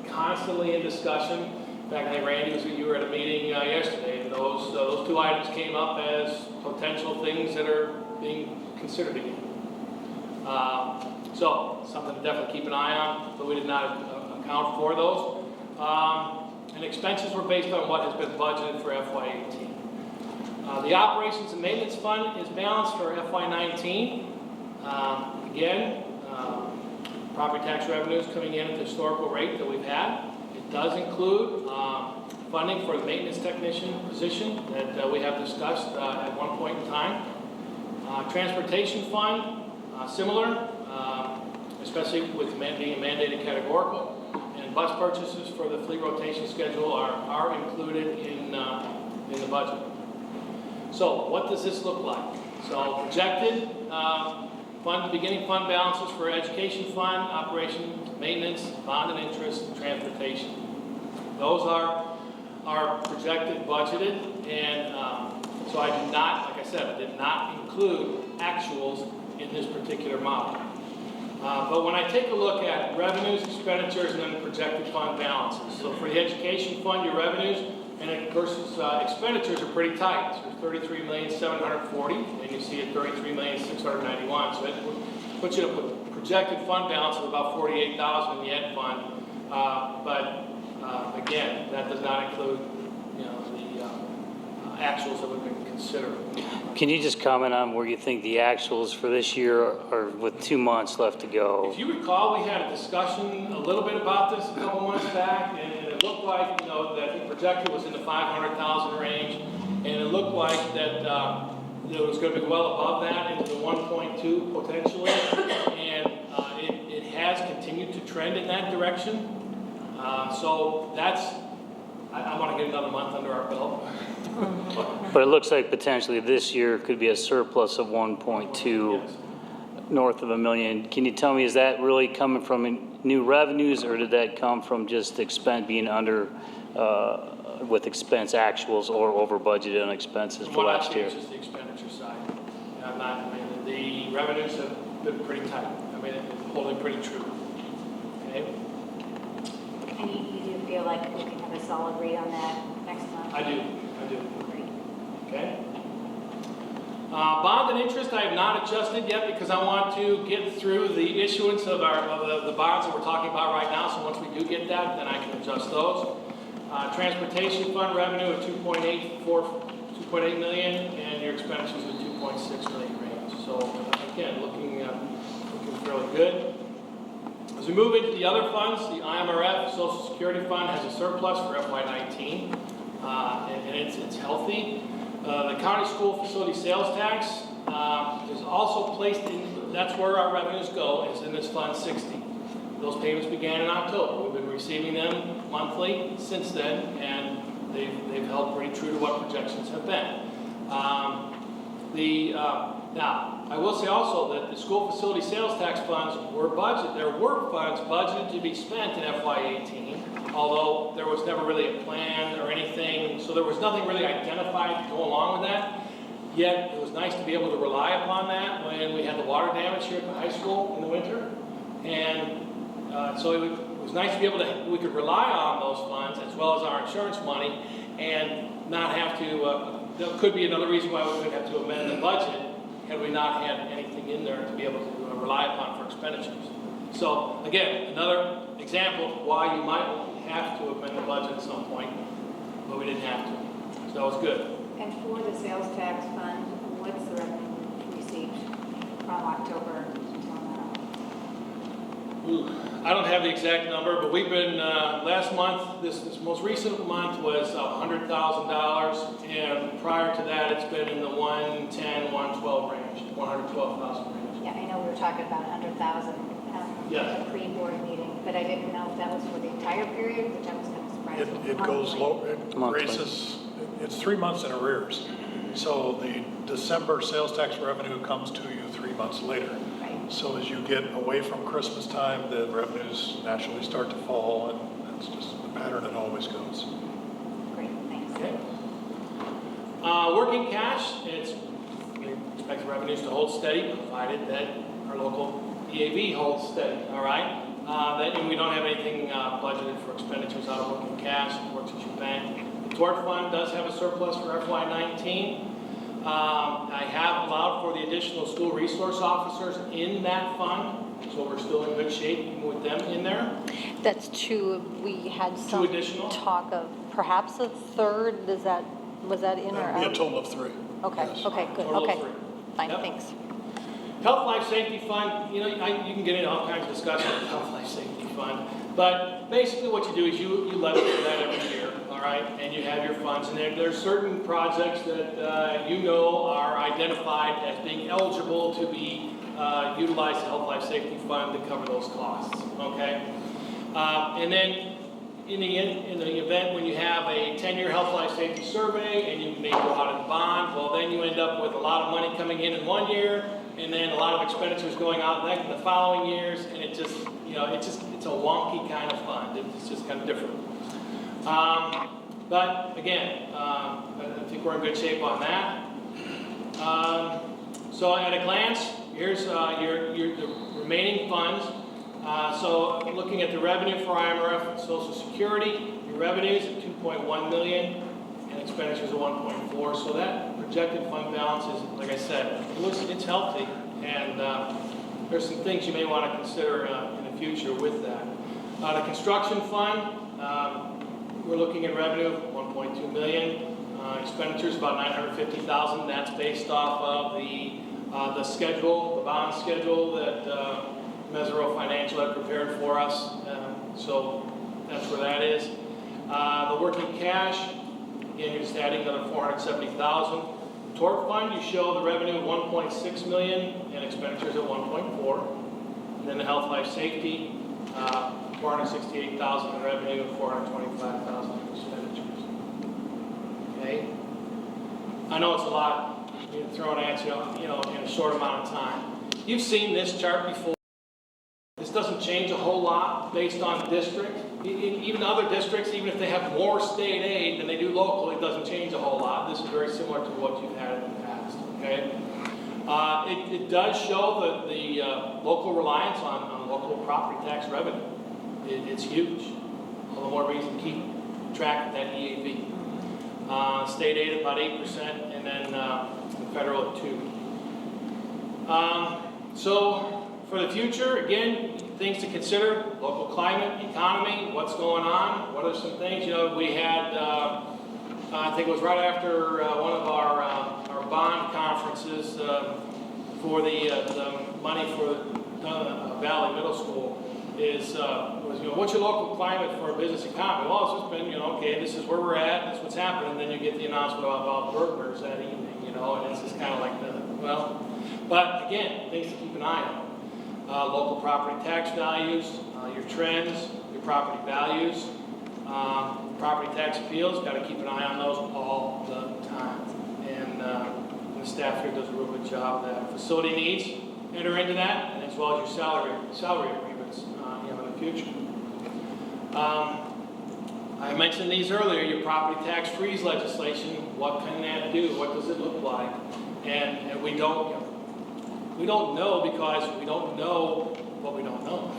[SPEAKER 13] constantly in discussion. In fact, I think Randy you were at a meeting yesterday, and those two items came up as potential things that are being considered again. So something to definitely keep an eye on, but we did not account for those. And expenses were based on what has been budgeted for FY18. The operations and maintenance fund is balanced for FY19. Again, property tax revenues coming in at the historical rate that we've had. It does include funding for the maintenance technician position that we have discussed at one point in time. Transportation fund, similar, especially with being mandated categorical. And bus purchases for the fleet rotation schedule are included in the budget. So what does this look like? So projected beginning fund balances for education fund, operations, maintenance, bond and interest, and transportation. Those are projected, budgeted, and so I did not, like I said, I did not include actuals in this particular model. But when I take a look at revenues, expenditures, and then projected fund balances. So for the education fund, your revenues And of course, expenditures are pretty tight. So there's $33,740,000, and you see it $33,691,000. So it puts you up with a projected fund balance of about $48,000 in the ed fund. Again, that does not include, the actuals that we've been considering.
[SPEAKER 15] Can you just comment on where you think the actuals for this year are with 2 months left to go?
[SPEAKER 13] If you recall, we had a discussion a little bit about this a couple months back, and it looked like, that the projected was in the 500,000 range, and it looked like that it was going to be well above that, into the 1.2 potentially, and it has continued to trend in that direction. So that's, I want to get another month under our belt.
[SPEAKER 15] But it looks like potentially this year could be a surplus of 1.2,
[SPEAKER 13] Yes.
[SPEAKER 15] north of $1 million. Can you tell me, is that really coming from new revenues, or did that come from just expense being under, with expense actuals or over budgeted on expenses for last year?
[SPEAKER 13] It's just the expenditure side. The revenues have been pretty tight. It's holding pretty true. Okay?
[SPEAKER 8] And you do feel like we can have a solid read on that next month?
[SPEAKER 13] I do.
[SPEAKER 8] Great.
[SPEAKER 13] Okay. Bond and interest I have not adjusted yet because I want to get through the issuance of the bonds that we're talking about right now. So once we do get that, then I can adjust those. Transportation fund revenue of 2.8 million, and your expenditures of 2.6 million range. So again, looking fairly good. As we move into the other funds, the IMRF Social Security Fund has a surplus for FY19, and it's healthy. The county school facility sales tax is also placed in, that's where our revenues go, is in this Fund 60. Those payments began in October. We've been receiving them monthly since then, and they've held pretty true to what projections have been. Now, I will say also that the school facility sales tax funds were budgeted. There were funds budgeted to be spent in FY18, although there was never really a plan or anything, so there was nothing really identified to go along with that. Yet, it was nice to be able to rely upon that when we had the water damage here at the high school in the winter. And so it was nice to be able to, we could rely on those funds as well as our insurance money and not have to, that could be another reason why we would have to amend the budget had we not had anything in there to be able to rely upon for expenditures. So again, another example of why you might have to amend the budget at some point, but we didn't have to. So that was good.
[SPEAKER 8] And for the sales tax fund, what's the revenue received from October until now?
[SPEAKER 13] I don't have the exact number, but we've been, last month, this most recent month was $100,000, and prior to that, it's been in the 110, 112 range, 112,000 range.
[SPEAKER 8] Yeah, I know we were talking about 100,000
[SPEAKER 13] Yes.
[SPEAKER 8] at the pre-board meeting, but I didn't know if that was for the entire period, which I was kind of surprised.
[SPEAKER 5] It goes low, it
[SPEAKER 15] Monthly.
[SPEAKER 5] raises, it's 3 months in arrears. So the December sales tax revenue comes to you 3 months later.
[SPEAKER 8] Right.
[SPEAKER 5] So as you get away from Christmas time, the revenues naturally start to fall, and that's just the pattern it always goes.
[SPEAKER 8] Great, thanks.
[SPEAKER 13] Okay. Working cash, we expect the revenues to hold steady, provided that our local EAV holds steady, all right? And we don't have anything budgeted for expenditures out of working cash, it works as your bank. The tort fund does have a surplus for FY19. I have allowed for the additional school resource officers in that fund, so we're still in good shape with them in there.
[SPEAKER 4] That's two, we had some
[SPEAKER 13] additional?
[SPEAKER 4] talk of perhaps a third, was that in or
[SPEAKER 5] That'd be a
[SPEAKER 4] out?
[SPEAKER 5] total of 3.
[SPEAKER 4] Okay,
[SPEAKER 5] Yes.
[SPEAKER 4] okay, good,
[SPEAKER 13] Total of
[SPEAKER 4] okay.
[SPEAKER 13] 3.
[SPEAKER 4] Fine,
[SPEAKER 13] Yep.
[SPEAKER 4] thanks.
[SPEAKER 13] Health Life Safety Fund, you can get into all kinds of discussion with the Health Life Safety Fund, but basically what you do is you levy for that every year, all right, and you have your funds, and there's certain projects that are identified as being eligible to be utilized the Health Life Safety Fund to cover those costs, okay? And then in the event when you have a 10-year health life safety survey and you may go out and bond, well then you end up with a lot of money coming in 1 year and then a lot of expenditures going out in the following years, and it just, it's a wonky kind of fund. It's just kind of different. But again, I think we're in good shape on that. So at a glance, here's the remaining funds. So looking at the revenue for IMRF and Social Security, your revenues at $2.1 million, and expenditures of 1.4. So that projected fund balance is, like I said, it's healthy, and there's some things you may want to consider in the future with that. The construction fund, we're looking at revenue of 1.2 million, expenditures about 950,000. That's based off of the schedule, the bond schedule that Mesero Financial had prepared for us. So that's where that is. The working cash, again, you're just adding another 470,000. Tort fund, you show the revenue of 1.6 million and expenditures at 1.4. And then the health, life, safety, 468,000 in revenue, 425,000 in expenditures. Okay? I know it's a lot being thrown at you, in a short amount of time. You've seen this chart before. This doesn't change a whole lot based on district. Even other districts, even if they have more state aid than they do local, it doesn't change a whole lot. This is very similar to what you've had in the past. Okay? It does show the local reliance on local property tax revenue. It's huge. All the more reason to keep track of that EAV. State aid about 8%, and then federal at 2%. So for the future, again, things to consider: local climate, economy, what's going on. What are some things? We had, I think it was right after one of our bond conferences for the money for Valley Middle School. Was what's your local climate for a business economy? Well, it's just been, okay, this is where we're at, that's what's happening, and then you get the announcement about burglars that evening, and it's just kind of like but again, things to keep an eye on. Local property tax values, your trends, your property values, property tax appeals, got to keep an eye on those all the time. And the staff here does a real good job of that. Facility needs, enter into that, and as well as your salary agreements in the future. I mentioned these earlier, your property tax freeze legislation. What can that do? What does it look like? And we don't know, because we don't know what we don't know.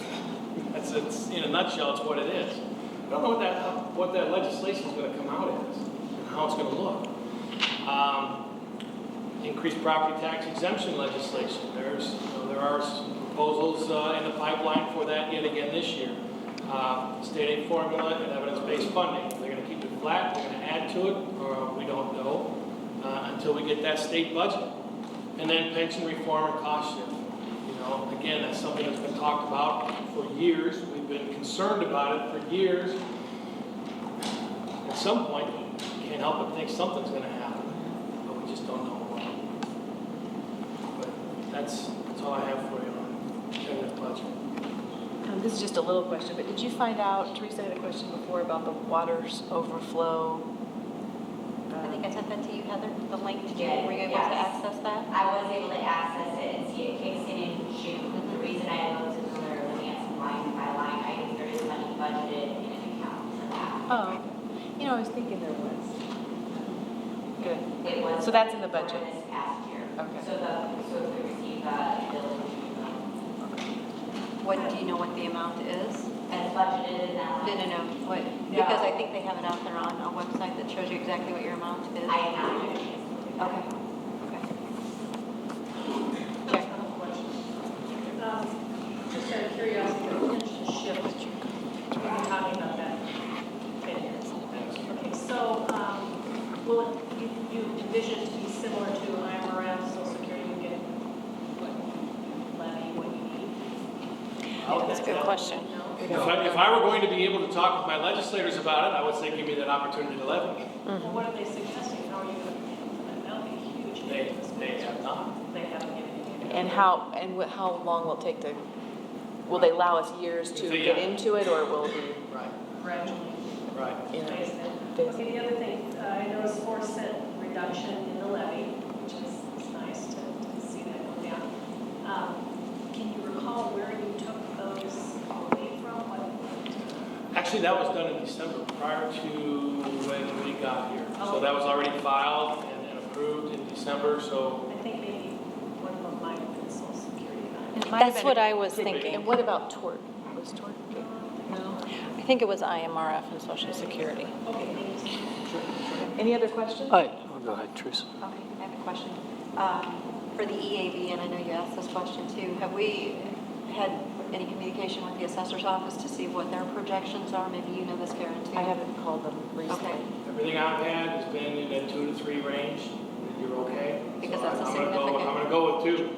[SPEAKER 13] It's in a nutshell, it's what it is. We don't know what that legislation is going to come out as and how it's going to look. Increased property tax exemption legislation. There are proposals in the pipeline for that yet again this year. State aid formula and evidence-based funding. They're going to keep it flat. They're going to add to it, or we don't know until we get that state budget. And then pension reform and cost shift. Again, that's something that's been talked about for years. We've been concerned about it for years. At some point, you can't help but think something's going to happen, but we just don't know what. But that's all I have for you on the budget.
[SPEAKER 14] This is just a little question, but did you find out, Teresa had a question before about the water's overflow?
[SPEAKER 4] I think I sent that to you, Heather, the link. Were you able
[SPEAKER 9] Yes.
[SPEAKER 4] to access that?
[SPEAKER 9] I was able to access it and see it kicks in June. The reason I looked at the literally answered line by line items, there is money budgeted in an account for that.
[SPEAKER 14] Oh, I was thinking there was. Good.
[SPEAKER 9] It was.
[SPEAKER 14] So that's in the
[SPEAKER 9] for
[SPEAKER 14] budget?
[SPEAKER 9] this past year.
[SPEAKER 14] Okay.
[SPEAKER 9] So if we receive billing,
[SPEAKER 4] Do you know what the amount is?
[SPEAKER 9] as budgeted in that line.
[SPEAKER 4] No. What? Because I think they have it out there on a website that shows you exactly what your amount is.
[SPEAKER 9] I have not had a chance to look at that.
[SPEAKER 4] Okay.
[SPEAKER 10] Check. Just out of curiosity, the pension shift, we've been talking about that 10 years. Okay, so will you envision it to be similar to IMRF, Social Security, you get levy what you need?
[SPEAKER 4] That's a good question.
[SPEAKER 13] If I were going to be able to talk with my legislators about it, I would say give me that opportunity to levy.
[SPEAKER 10] Well, what are they suggesting? How are you going to implement that? That would be huge.
[SPEAKER 13] They have not.
[SPEAKER 10] They haven't given you.
[SPEAKER 14] And how long will it take will they allow us years to get into it, or will we?
[SPEAKER 13] Right.
[SPEAKER 10] Gradually.
[SPEAKER 13] Right.
[SPEAKER 10] Phase in. Okay, the other thing, I noticed 4-cent reduction in the levy, which is nice to see that go down. Can you recall where you took those away from?
[SPEAKER 13] Actually, that was done in December, prior to when we got here. So that was already filed and approved in December, so.
[SPEAKER 10] I think maybe one of them might have been Social Security.
[SPEAKER 4] That's what I was thinking.
[SPEAKER 14] And what about tort? Was tort? No.
[SPEAKER 4] I think it was IMRF and Social Security.
[SPEAKER 10] Okay, thank you.
[SPEAKER 1] Any other questions?
[SPEAKER 15] Go ahead, Teresa.
[SPEAKER 12] Okay, I have a question. For the EAV, and I know you asked this question too, have we had any communication with the assessor's office to see what their projections are? Maybe you know this, Karen, too.
[SPEAKER 1] I haven't called them recently.
[SPEAKER 12] Okay,
[SPEAKER 13] Everything I've had has been in that 2 to 3 range. You're okay?
[SPEAKER 12] Because
[SPEAKER 13] So
[SPEAKER 12] that's a
[SPEAKER 13] I'm gonna go with 2.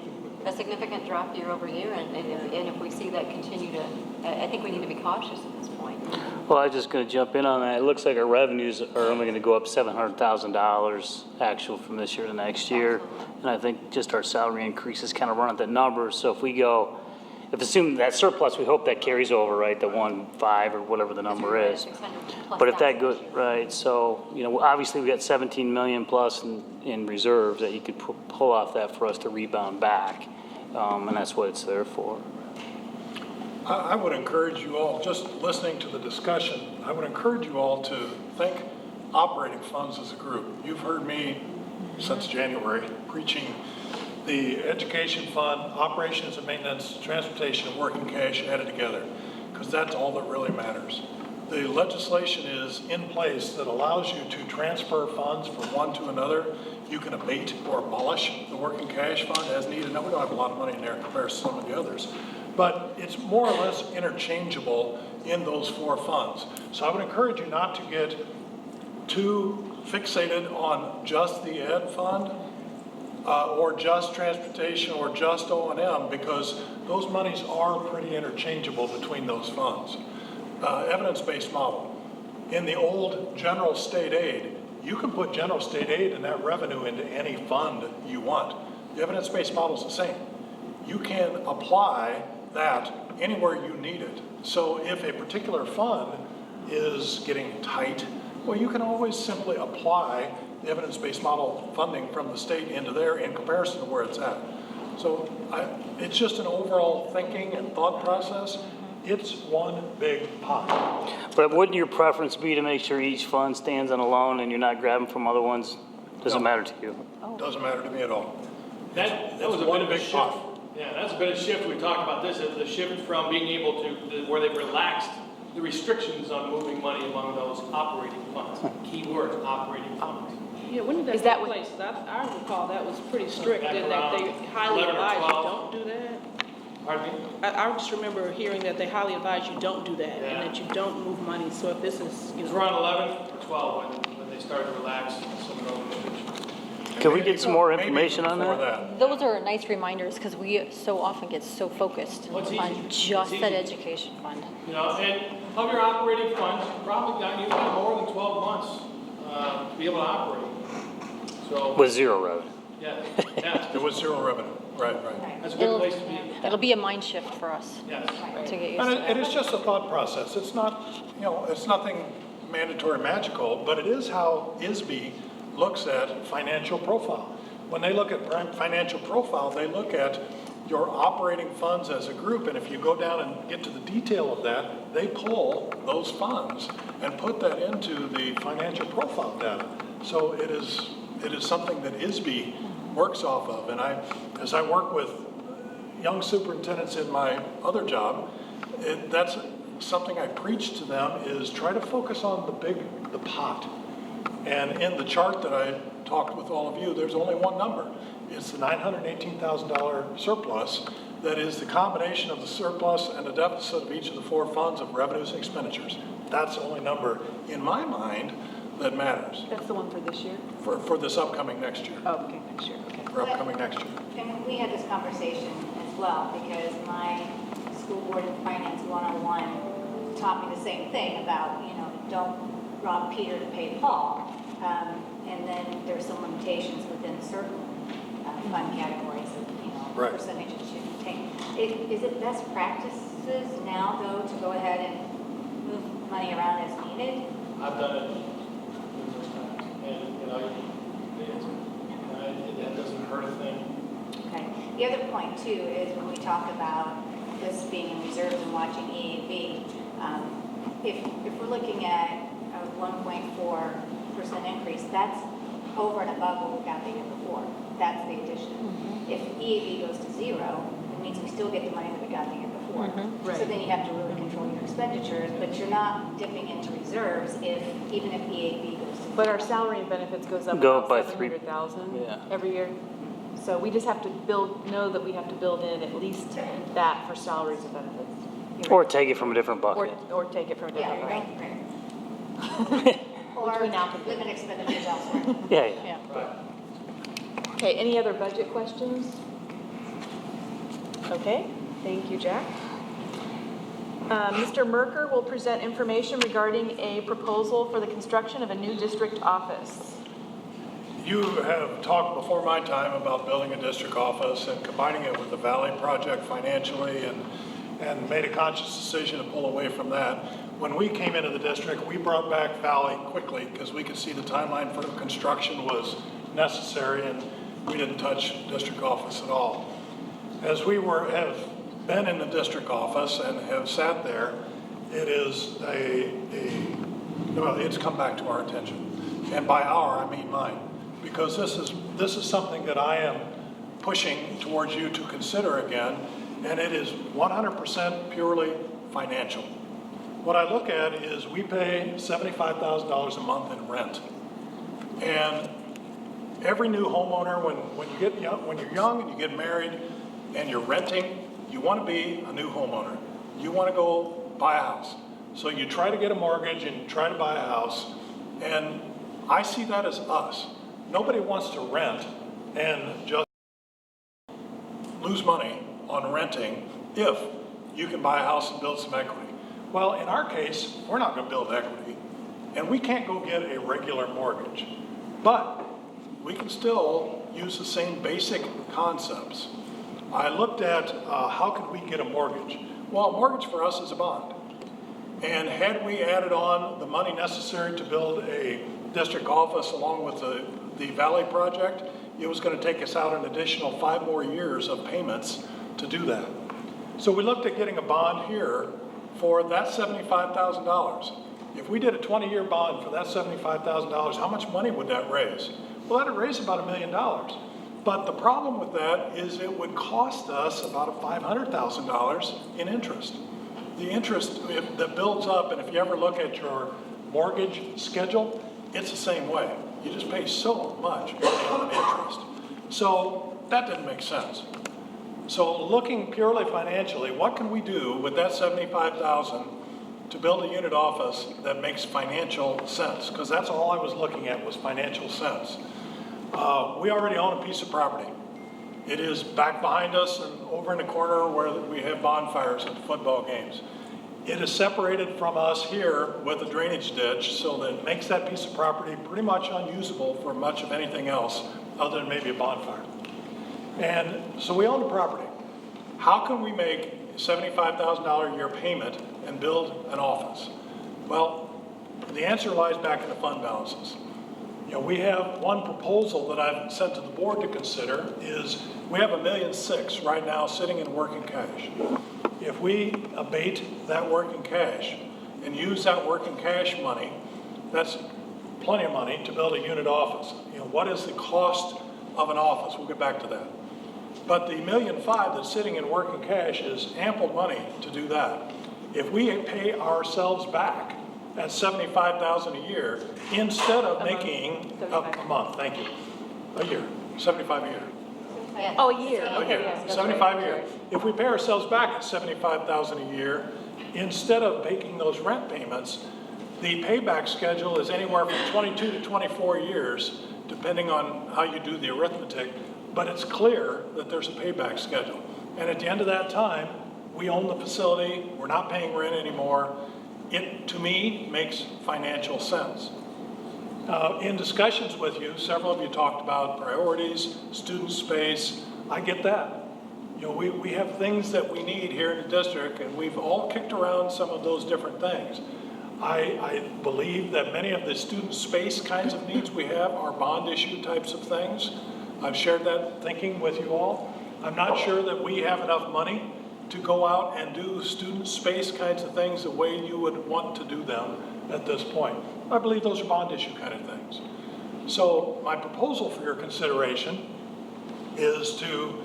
[SPEAKER 12] a significant drop year over year, and if we see that continue to, I think we need to be cautious at this point.
[SPEAKER 15] Well, I was just going to jump in on that. It looks like our revenues are only going to go up $700,000 actual from this year to next year. And I think just our salary increases kind of run at that number. So if assume that surplus, we hope that carries over, right? The 1.5 or whatever the number is.
[SPEAKER 12] 600 plus
[SPEAKER 15] But if that
[SPEAKER 12] thousand
[SPEAKER 15] goes,
[SPEAKER 12] this year.
[SPEAKER 15] right, so, obviously we got 17 million plus in reserves that you could pull off that for us to rebound back. And that's what it's there for.
[SPEAKER 5] I would encourage you all, just listening to the discussion, I would encourage you all to think operating funds as a group. You've heard me since January preaching the education fund, operations and maintenance, transportation, and working cash added together, because that's all that really matters. The legislation is in place that allows you to transfer funds from one to another. You can abate or abolish the working cash fund as needed. Now, we don't have a lot of money in there compared to some of the others, but it's more or less interchangeable in those 4 funds. So I would encourage you not to get too fixated on just the ed fund or just transportation or just O&M, because those monies are pretty interchangeable between those funds. Evidence-based model. In the old general state aid, you can put general state aid and that revenue into any fund you want. The evidence-based model is the same. You can apply that anywhere you need it. So if a particular fund is getting tight, well, you can always simply apply the evidence-based model funding from the state into there in comparison to where it's at. So it's just an overall thinking and thought process. It's one big pot.
[SPEAKER 15] But wouldn't your preference be to make sure each fund stands on alone and you're not grabbing from other ones? Doesn't matter to you?
[SPEAKER 5] Doesn't matter to me at all.
[SPEAKER 13] That was a bit of a shift. Yeah, that's a bit of a shift. We talked about this, the shift from being able to, where they've relaxed the restrictions on moving money among those operating funds. Key word, operating funds.
[SPEAKER 11] Yeah, when did
[SPEAKER 1] Is
[SPEAKER 11] that
[SPEAKER 1] that
[SPEAKER 11] take place? I recall that was pretty strict
[SPEAKER 13] Back
[SPEAKER 11] in that they
[SPEAKER 13] around
[SPEAKER 11] highly
[SPEAKER 13] 11 or
[SPEAKER 11] advise you
[SPEAKER 13] 12.
[SPEAKER 11] don't do that.
[SPEAKER 13] Pardon me?
[SPEAKER 11] I just remember hearing that they highly advise you don't do that,
[SPEAKER 13] Yeah.
[SPEAKER 11] and that you don't move money. So if this is,
[SPEAKER 13] It was around 11 or 12 when they started to relax some of those restrictions.
[SPEAKER 15] Can we get some more information on
[SPEAKER 5] Maybe before
[SPEAKER 15] that?
[SPEAKER 4] Those are nice reminders because we so often get so focused
[SPEAKER 13] Well, it's easy.
[SPEAKER 4] on just
[SPEAKER 13] It's
[SPEAKER 4] that
[SPEAKER 13] easy.
[SPEAKER 4] education fund.
[SPEAKER 13] And of your operating funds, you've got more than 12 months to be able to operate. So,
[SPEAKER 15] With zero revenue.
[SPEAKER 13] yeah,
[SPEAKER 5] It was zero revenue. Right.
[SPEAKER 13] that's a good place to be.
[SPEAKER 4] It'll be a mind shift for us
[SPEAKER 13] Yes.
[SPEAKER 4] to get used
[SPEAKER 5] And
[SPEAKER 4] to
[SPEAKER 5] it
[SPEAKER 4] that.
[SPEAKER 5] is just a thought process. It's not, it's nothing mandatory magical, but it is how ISB looks at financial profile. When they look at financial profile, they look at your operating funds as a group, and if you go down and get to the detail of that, they pull those funds and put that into the financial profile data. So it is something that ISB works off of. And as I work with young superintendents in my other job, that's something I preach to them, is try to focus on the pot. And in the chart that I talked with all of you, there's only one number. It's the $918,000 surplus. That is the combination of the surplus and the deficit of each of the 4 funds of revenues and expenditures. That's the only number in my mind that matters
[SPEAKER 11] that's the one for this year?
[SPEAKER 5] for this upcoming next year.
[SPEAKER 11] Oh, okay, next year, okay.
[SPEAKER 5] For upcoming next year.
[SPEAKER 8] And we had this conversation as well, because my school board and finance 101 taught me the same thing about, don't rob Peter to pay Paul. And then there's some limitations within certain fund categories of,
[SPEAKER 5] Right.
[SPEAKER 8] percentages you can take. Is it best practices now, though, to go ahead and move money around as needed?
[SPEAKER 13] I've done it numerous times, and that doesn't hurt a thing.
[SPEAKER 8] Okay. The other point too is when we talk about this being in reserves and watching EAV, if we're looking at a 1.4% increase, that's over and above what we got the year before. That's the addition. If EAV goes to 0, it means we still get the money that we got the year before. So then you have to really control your expenditures, but you're not dipping into reserves even if EAV goes to
[SPEAKER 1] But our salary and benefits goes up
[SPEAKER 15] Go
[SPEAKER 1] about
[SPEAKER 15] by three-
[SPEAKER 1] 700,000
[SPEAKER 15] Yeah.
[SPEAKER 1] every year. So we just have to know that we have to build in at least that for salaries and benefits.
[SPEAKER 15] Or take it from a different bucket.
[SPEAKER 1] Or take it from a different
[SPEAKER 8] Yeah,
[SPEAKER 1] bucket.
[SPEAKER 8] right. Or
[SPEAKER 1] Between now and then.
[SPEAKER 8] limit expenditures elsewhere.
[SPEAKER 15] Yeah,
[SPEAKER 1] Yeah. Okay, any other budget questions? Okay, thank you, Jack. Mr. Merker will present information regarding a proposal for the construction of a new district office.
[SPEAKER 5] You have talked before my time about building a district office and combining it with the Valley project financially and made a conscious decision to pull away from that. When we came into the district, we brought back Valley quickly because we could see the timeline for construction was necessary and we didn't touch district office at all. As we have been in the district office and have sat there, it is it's come back to our attention. And by our, I mean mine. Because this is something that I am pushing towards you to consider again, and it is 100% purely financial. What I look at is we pay $75,000 a month in rent, and every new homeowner, when you're young and you get married and you're renting, you want to be a new homeowner. You want to go buy a house, so you try to get a mortgage and you try to buy a house, and I see that as us. Nobody wants to rent and just lose money on renting if you can buy a house and build some equity. Well, in our case, we're not going to build equity, and we can't go get a regular mortgage. But we can still use the same basic concepts. I looked at how could we get a mortgage? Well, a mortgage for us is a bond. And had we added on the money necessary to build a district office along with the Valley project, it was going to take us out an additional 5 more years of payments to do that. So we looked at getting a bond here for that $75,000. If we did a 20-year bond for that $75,000, how much money would that raise? Well, that would raise about $1 million. But the problem with that is it would cost us about $500,000 in interest. The interest that builds up, and if you ever look at your mortgage schedule, it's the same way. You just pay so much on interest. So that didn't make sense. So looking purely financially, what can we do with that $75,000 to build a unit office that makes financial sense? Because that's all I was looking at was financial sense. We already own a piece of property. It is back behind us and over in the corner where we have bonfires at the football games. It is separated from us here with a drainage ditch, so that it makes that piece of property pretty much unusable for much of anything else other than maybe a bonfire. And so we own the property. How can we make a $75,000 a year payment and build an office? Well, the answer lies back in the fund balances. You know, we have one proposal that I've sent to the board to consider is we have $1.6 million right now sitting in working cash. If we abate that working cash and use that working cash money, that's plenty of money to build a unit office. You know, what is the cost of an office? We'll get back to that. But the $1.5 million that's sitting in working cash is ample money to do that. If we pay ourselves back at $75,000 a year instead of making a month, thank you, a year, 75 a year.
[SPEAKER 1] Oh, a year.
[SPEAKER 5] A
[SPEAKER 1] Okay,
[SPEAKER 5] year,
[SPEAKER 1] yes, that's
[SPEAKER 5] 75
[SPEAKER 1] right.
[SPEAKER 5] a year. If we pay ourselves back at $75,000 a year, instead of making those rent payments, the payback schedule is anywhere from 22 to 24 years, depending on how you do the arithmetic, but it's clear that there's a payback schedule. And at the end of that time, we own the facility, we're not paying rent anymore. It, to me, makes financial sense. In discussions with you, several of you talked about priorities, student space. I get that. You know, we have things that we need here in the district, and we've all kicked around some of those different things. I believe that many of the student space kinds of needs we have are bond issue types of things. I've shared that thinking with you all. I'm not sure that we have enough money to go out and do student space kinds of things the way you would want to do them at this point. I believe those are bond issue kind of things. So my proposal for your consideration is to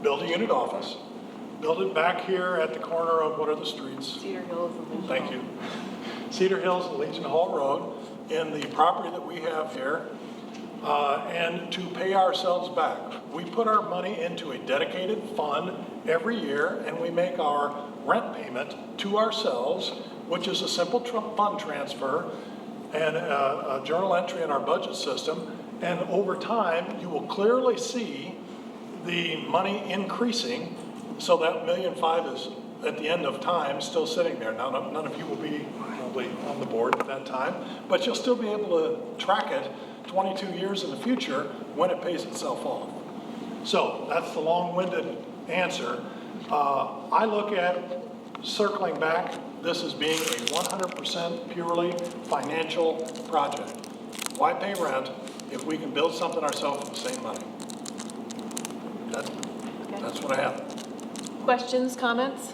[SPEAKER 5] build a unit office, build it back here at the corner of, what are the streets?
[SPEAKER 1] Cedar Hills and Legion
[SPEAKER 5] Thank you. Cedar Hills and Legion Hall Road. in the property that we have here and to pay ourselves back. We put our money into a dedicated fund every year, and we make our rent payment to ourselves, which is a simple fund transfer and a journal entry in our budget system. And over time, you will clearly see the money increasing, so that $1.5 million is at the end of time still sitting there. Now, none of you will be probably on the board at that time, but you'll still be able to track it 22 years in the future when it pays itself off. So that's the long-winded answer. I look at circling back this as being a 100% purely financial project. Why pay rent if we can build something ourselves with the same money? That's what I have.
[SPEAKER 14] Questions, comments?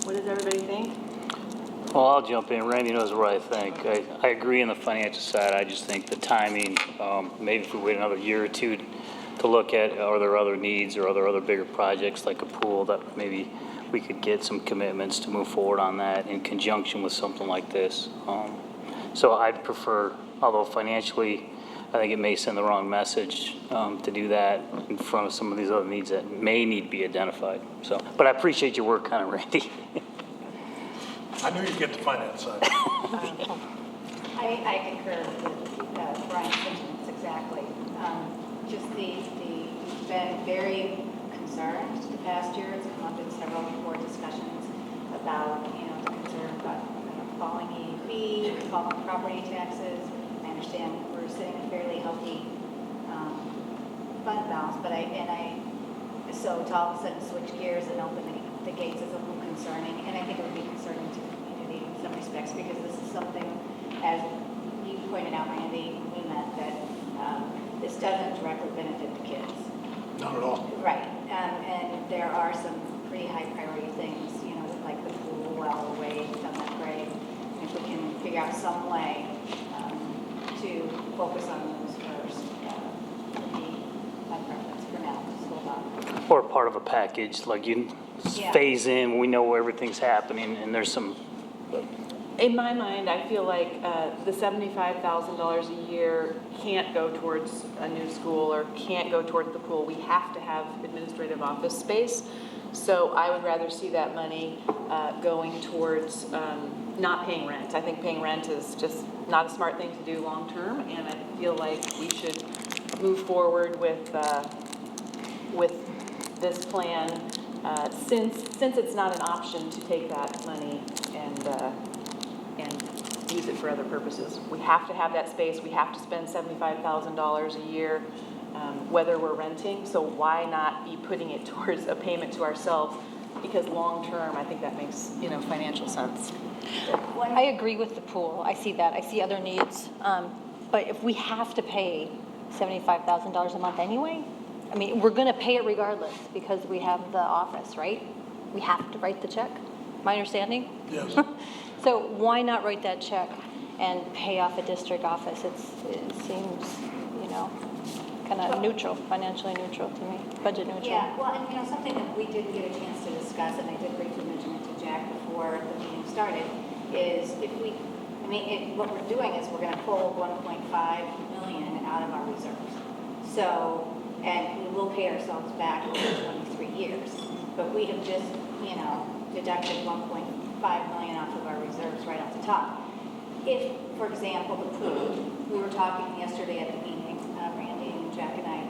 [SPEAKER 14] What does everybody think?
[SPEAKER 15] Well, I'll jump in. Randy knows what I think. I agree on the financial side. I just think the timing, maybe if we wait another year or two to look at, are there other needs or are there other bigger projects like a pool that maybe we could get some commitments to move forward on that in conjunction with something like this. So I'd prefer, although financially, I think it may send the wrong message to do that in front of some of these other needs that may need to be identified. So, but I appreciate your work on it, Randy.
[SPEAKER 5] I knew you'd get the finance side.
[SPEAKER 8] I concur with Brian's sentiments exactly. We've been very concerned the past year. It's come up in several board discussions about, the concern about falling EAV, falling property taxes. I understand we're sitting in a fairly healthy fund balance, but so to all of a sudden switch gears and open the gates is a little concerning, and I think it would be concerning to the community in some respects, because this is something, as you pointed out, Randy, we meant that this doesn't directly benefit the kids.
[SPEAKER 5] Not at all.
[SPEAKER 8] Right, and there are some pretty high priority things, like the pool well away from that grade. If we can figure out some way to focus on those first, would be my preference for now, school bond.
[SPEAKER 15] Or part of a package, like you phase in, we know where everything's happening, and there's some.
[SPEAKER 14] In my mind, I feel like the $75,000 a year can't go towards a new school or can't go towards the pool. We have to have administrative office space. So I would rather see that money going towards not paying rent. I think paying rent is just not a smart thing to do long term, and I feel like we should move forward with this plan since it's not an option to take that money and use it for other purposes. We have to have that space. We have to spend $75,000 a year, whether we're renting. So why not be putting it towards a payment to ourselves? Because long term, I think that makes financial sense.
[SPEAKER 4] I agree with the pool. I see that. I see other needs. But if we have to pay $75,000 a month anyway, I mean, we're going to pay it regardless because we have the office, right? We have to write the check. My understanding?
[SPEAKER 5] Yes.
[SPEAKER 4] So why not write that check and pay off a district office? It seems, kind of neutral, financially neutral to me, budget neutral.
[SPEAKER 8] Yeah, well, and something that we did get a chance to discuss, and I did briefly mention it to Jack before the meeting started, is what we're doing is we're going to pull $1.5 million out of our reserves. So, and we will pay ourselves back over 23 years, but we have just, deducted $1.5 million off of our reserves right off the top. If, for example, the pool, we were talking yesterday at the meeting, Randy and Jack and I,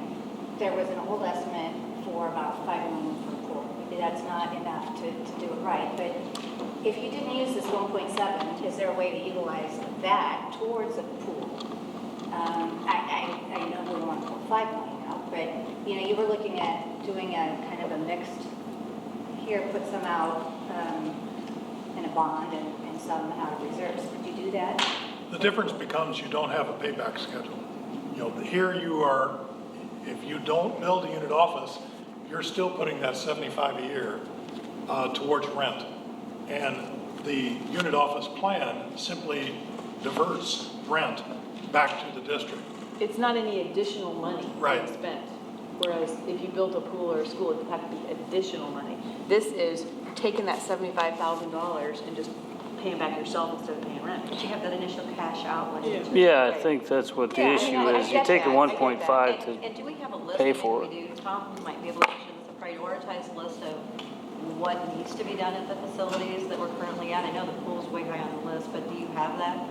[SPEAKER 8] there was an old estimate for about $5 million for the pool. Maybe that's not enough to do it right, but if you didn't use this 1.7, is there a way to utilize that towards a pool? I know we want to pull $5 million out, but you were looking at doing a kind of a mixed, here, put some out in a bond and some out of reserves. Could you do that?
[SPEAKER 5] The difference becomes you don't have a payback schedule. Here you are, if you don't build a unit office, you're still putting that $75 a year towards rent. And the unit office plan simply diverts rent back to the district.
[SPEAKER 14] It's not any additional money
[SPEAKER 5] Right.
[SPEAKER 14] spent. Whereas if you built a pool or a school, it would have to be additional money. This is taking that $75,000 and just
[SPEAKER 12] paying back yourself instead of paying rent.
[SPEAKER 4] But you have that initial cash outlay.
[SPEAKER 15] Yeah, I think that's what the
[SPEAKER 4] Yeah, I mean,
[SPEAKER 15] issue
[SPEAKER 4] I
[SPEAKER 15] is. You
[SPEAKER 4] get
[SPEAKER 15] take the
[SPEAKER 4] that, I get
[SPEAKER 15] 1.5
[SPEAKER 4] that.
[SPEAKER 15] to,
[SPEAKER 4] And do we have a list?
[SPEAKER 15] pay
[SPEAKER 4] I think
[SPEAKER 15] for
[SPEAKER 4] we
[SPEAKER 15] it.
[SPEAKER 4] do. Tom might be able to mention this, a prioritized list of what needs to be done at the facilities that we're currently at. I know the pool's way high on the list, but do you have that?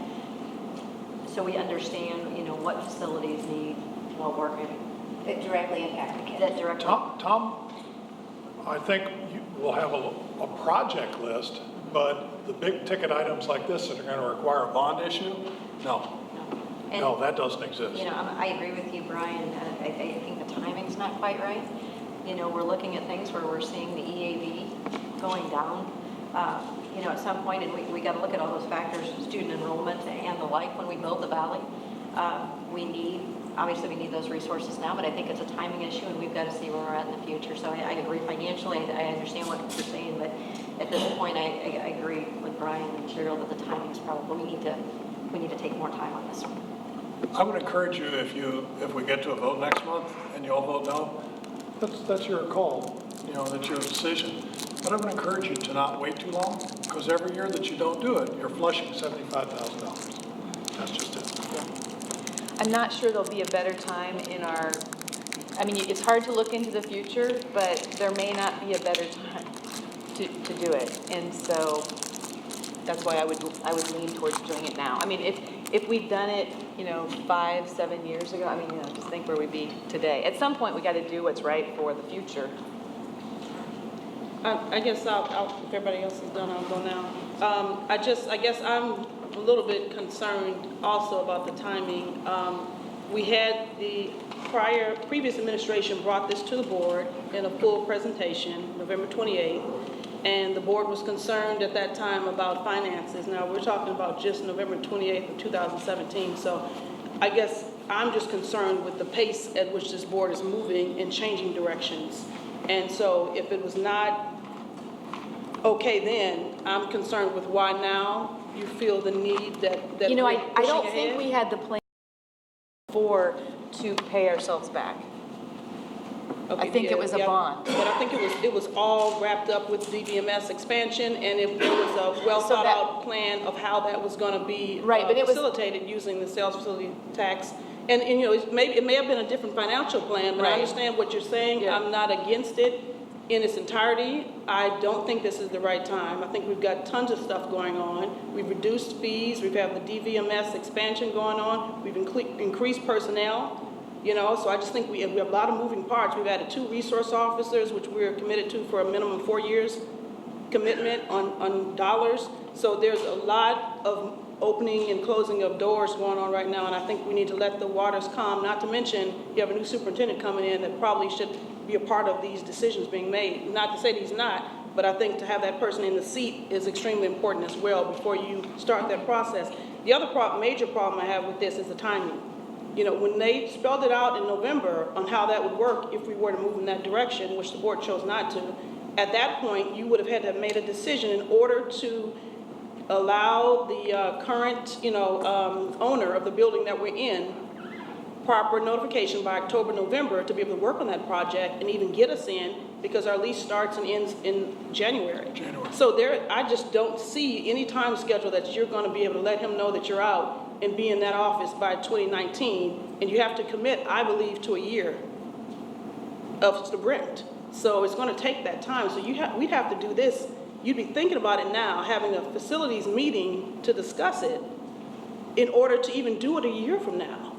[SPEAKER 4] So we understand, you know, what facilities need while working.
[SPEAKER 8] That directly impact the kids.
[SPEAKER 4] That directly.
[SPEAKER 5] Tom, I think we'll have a project list, but the big ticket items like this that are going to require a bond issue, no.
[SPEAKER 4] And,
[SPEAKER 5] No, that doesn't exist.
[SPEAKER 4] You know, I agree with you, Brian. I think the timing's not quite right. You know, we're looking at things where we're seeing the EAV going down. You know, at some point, and we got to look at all those factors, student enrollment and the like, when we build the valley. Obviously we need those resources now, but I think it's a timing issue, and we've got to see where we're at in the future. So I agree financially, I understand what you're saying, but at this point, I agree with Brian and Cheryl that the timing is probably, we need to take more time on this one.
[SPEAKER 5] I would encourage you, if we get to a vote next month and you all vote no, that's your call, you know, that's your decision. But I would encourage you to not wait too long, because every year that you don't do it, you're flushing $75,000. That's just it.
[SPEAKER 14] I'm not sure there'll be a better time in our, I mean, it's hard to look into the future, but there may not be a better time to do it. And so that's why I would lean towards doing it now. I mean, if we'd done it, you know, 5-7 years ago, I mean, you know, just think where we'd be today. At some point, we got to do what's right for the future.
[SPEAKER 11] I guess I'll, if everybody else is done, I'll go now. I guess I'm a little bit concerned also about the timing. We had the previous administration brought this to the board in a full presentation, November 28th, and the board was concerned at that time about finances. Now, we're talking about just November 28th of 2017, so I guess I'm just concerned with the pace at which this board is moving and changing directions. And so if it was not okay then, I'm concerned with why now you feel the need that
[SPEAKER 14] You know, I
[SPEAKER 11] we're pushing
[SPEAKER 14] don't
[SPEAKER 11] ahead.
[SPEAKER 14] think we had the plan to pay ourselves back.
[SPEAKER 11] Okay,
[SPEAKER 14] I think it was a bond.
[SPEAKER 11] But I think it was all wrapped up with DVMS expansion, and if there was a well thought out plan of how that was going to be
[SPEAKER 14] Right, but it was-
[SPEAKER 11] facilitated using the sales facility tax. And you know, it may have been a different financial plan, but I
[SPEAKER 14] Right.
[SPEAKER 11] understand what you're saying.
[SPEAKER 14] Yeah.
[SPEAKER 11] I'm not against it in its entirety. I don't think this is the right time. I think we've got tons of stuff going on. We've reduced fees. We've had the DVMS expansion going on. We've increased personnel. You know, so I just think we have a lot of moving parts. We've added 2 resource officers, which we're committed to for a minimum 4 years commitment on dollars. So there's a lot of opening and closing of doors going on right now, and I think we need to let the waters calm. Not to mention, you have a new superintendent coming in that probably should be a part of these decisions being made. Not to say that he's not, but I think to have that person in the seat is extremely important as well before you start that process. The other major problem I have with this is the timing. You know, when they spelled it out in November on how that would work if we were to move in that direction, which the board chose not to, at that point, you would have had to have made a decision in order to allow the current, owner of the building that we're in proper notification by October, November to be able to work on that project and even get us in, because our lease starts and ends in January. So I just don't see any time schedule that you're going to be able to let him know that you're out and be in that office by 2019, and you have to commit, I believe, to a year of sprint. So it's going to take that time. So we'd have to do this. You'd be thinking about it now, having a facilities meeting to discuss it in order to even do it a year from now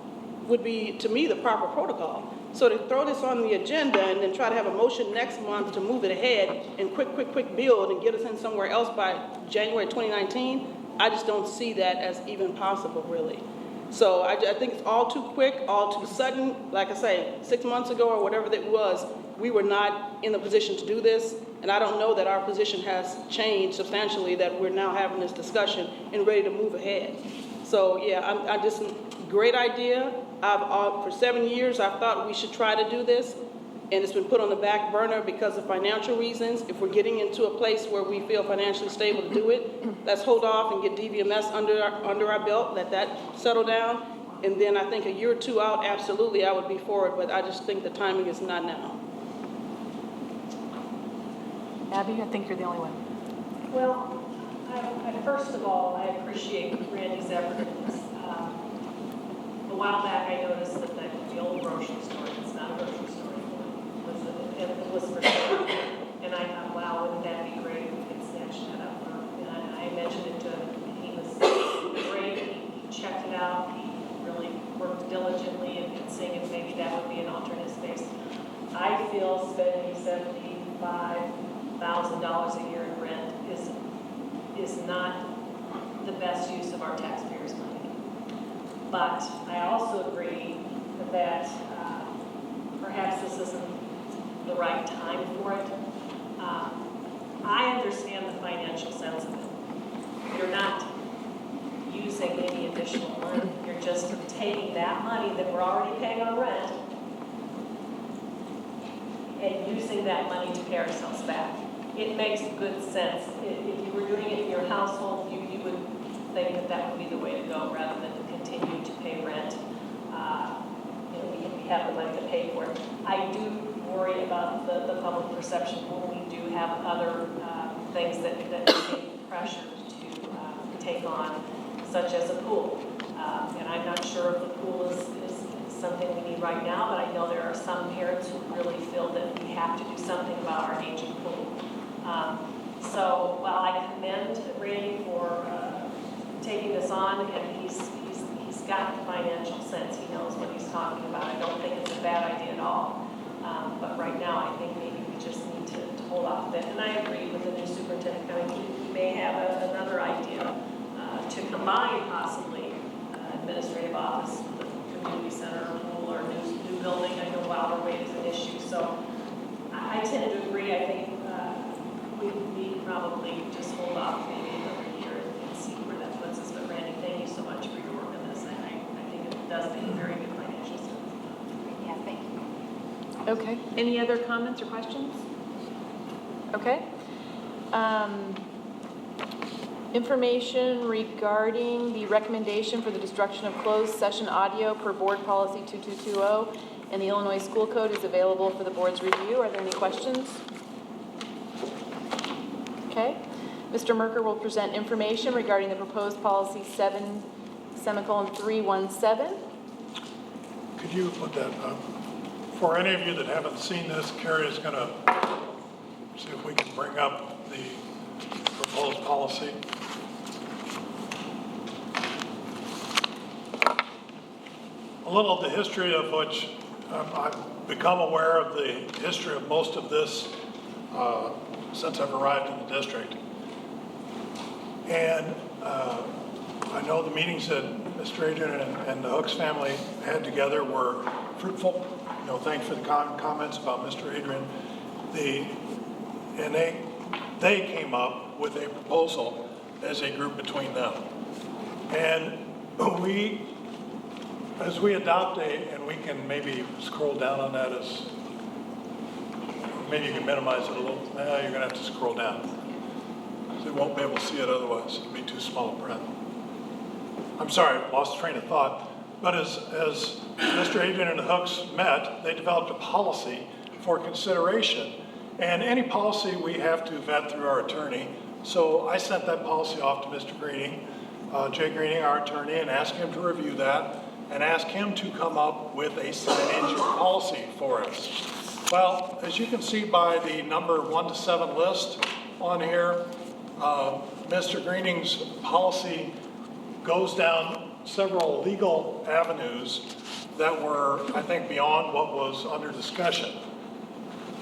[SPEAKER 11] would be, to me, the proper protocol. So to throw this on the agenda and then try to have a motion next month to move it ahead and quick build and get us in somewhere else by January 2019, I just don't see that as even possible, really. So I think it's all too quick, all too sudden. Like I say, 6 months ago or whatever that was, we were not in a position to do this. And I don't know that our position has changed substantially, that we're now having this discussion and ready to move ahead. So yeah, I just, great idea. For 7 years, I've thought we should try to do this, and it's been put on the back burner because of financial reasons. If we're getting into a place where we feel financially stable to do it, let's hold off and get DVMS under our belt, let that settle down, and then I think a year or two out, absolutely, I would be for it, but I just think the timing is not now.
[SPEAKER 14] Abby, I think you're the only one.
[SPEAKER 10] Well, First of all, I appreciate Randy's effort in this. A while back, I noticed that the old grocery store, it's not a grocery store anymore, it was for sale. And I thought, wow, wouldn't that be great if we could snatch that up? And I mentioned it to him, and he was great, he checked it out, he really worked diligently in seeing if maybe that would be an alternate space. I feel spending $75,000 a year in rent is not the best use of our taxpayers' money. But I also agree that perhaps this isn't the right time for it. I understand the financial sense of it. You're not using any additional money. You're just taking that money that we're already paying on rent and using that money to pay ourselves back. It makes good sense. If you were doing it in your household, you would think that that would be the way to go rather than to continue to pay rent. We have the money to pay for it. I do worry about the public perception when we do have other things that make pressure to take on, such as a pool. And I'm not sure if the pool is something we need right now, but I know there are some parents who really feel that we have to do something about our aging pool. So while I commend Randy for taking this on, and he's got the financial sense, he knows what he's talking about. I don't think it's a bad idea at all. But right now, I think maybe we just need to hold off a bit. And I agree with the new superintendent. I mean, we may have another idea to combine possibly administrative office, the community center, pool, or new building. I know louder rate is an issue. So I tend to agree. I think we need probably just hold off maybe another year and see where that puts us. But Randy, thank you so much for your work on this. I think it does make very good financial sense.
[SPEAKER 8] Yeah, thank you.
[SPEAKER 14] Okay, any other comments or questions? Okay. Information regarding the recommendation for the destruction of closed session audio per board policy 2220 and the Illinois School Code is available for the board's review. Are there any questions? Okay. Mr. Merker will present information regarding the proposed policy 7:317.
[SPEAKER 5] Could you put that up? For any of you that haven't seen this, Carrie is going to see if we can bring up the proposed policy. A little of the history of which I've become aware of the history of most of this since I've arrived in the district. And I know the meetings that Mr. Adrian and the Hooks family had together were fruitful. Thanks for the comments about Mr. Adrian. They came up with a proposal as a group between them. And as we adopt and we can maybe scroll down on that maybe you can minimize it a little. You're going to have to scroll down. They won't be able to see it otherwise. It'll be too small a print. I'm sorry, lost train of thought. But as Mr. Adrian and the Hooks met, they developed a policy for consideration. And any policy we have to vet through our attorney. So I sent that policy off to Mr. Greening, Jay Greening, our attorney, and asked him to review that and ask him to come up with a signage policy for us. Well, as you can see by the number 1 to 7 list on here, Mr. Greening's policy goes down several legal avenues that were, I think, beyond what was under discussion.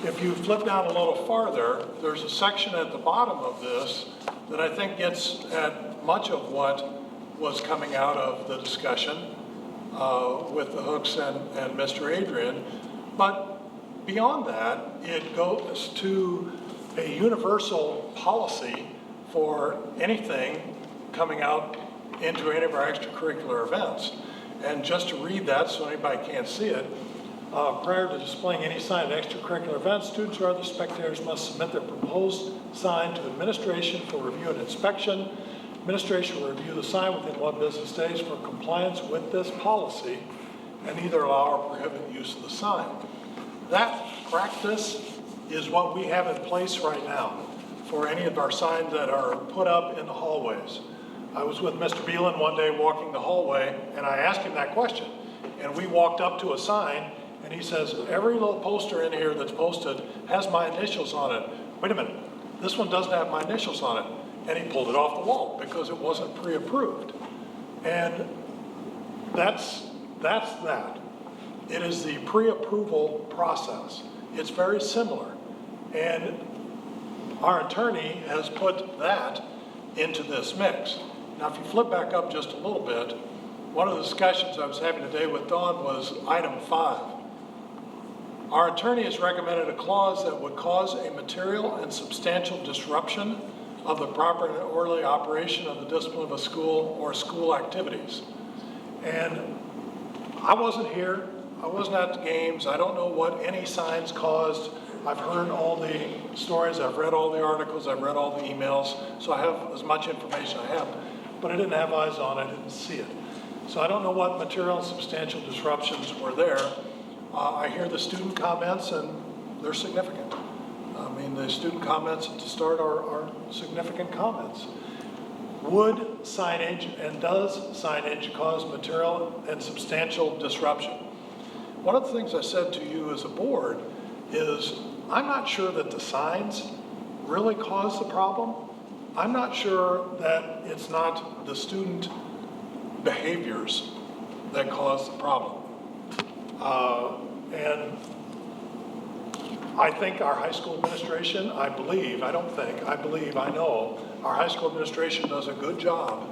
[SPEAKER 5] If you flip down a little farther, there's a section at the bottom of this that I think gets at much of what was coming out of the discussion with the Hooks and Mr. Adrian. But beyond that, it goes to a universal policy for anything coming out into any of our extracurricular events. And just to read that so anybody can't see it, prior to displaying any sign at extracurricular events, students or other spectators must submit their proposed sign to administration for review and inspection. Administration will review the sign within 1 business days for compliance with this policy and either allow or prohibit use of the sign. That practice is what we have in place right now for any of our signs that are put up in the hallways. I was with Mr. Beelan one day walking the hallway, and I asked him that question. And we walked up to a sign, and he says, every little poster in here that's posted has my initials on it. Wait a minute, this one doesn't have my initials on it. And he pulled it off the wall because it wasn't pre-approved. And that's that. It is the pre-approval process. It's very similar. And our attorney has put that into this mix. Now, if you flip back up just a little bit, one of the discussions I was having today with Dawn was item 5. Our attorney has recommended a clause that would cause a material and substantial disruption of the proper and orderly operation of the discipline of a school or school activities. And I wasn't here. I wasn't at the games. I don't know what any signs caused. I've heard all the stories. I've read all the articles. I've read all the emails. So I have as much information I have. But I didn't have eyes on it. I didn't see it. So I don't know what material and substantial disruptions were there. I hear the student comments, and they're significant. I mean, the student comments to start are significant comments. Would signage and does signage cause material and substantial disruption? One of the things I said to you as a board is I'm not sure that the signs really cause the problem. I'm not sure that it's not the student behaviors that cause the problem. And I think our high school administration, I believe, I know, our high school administration does a good job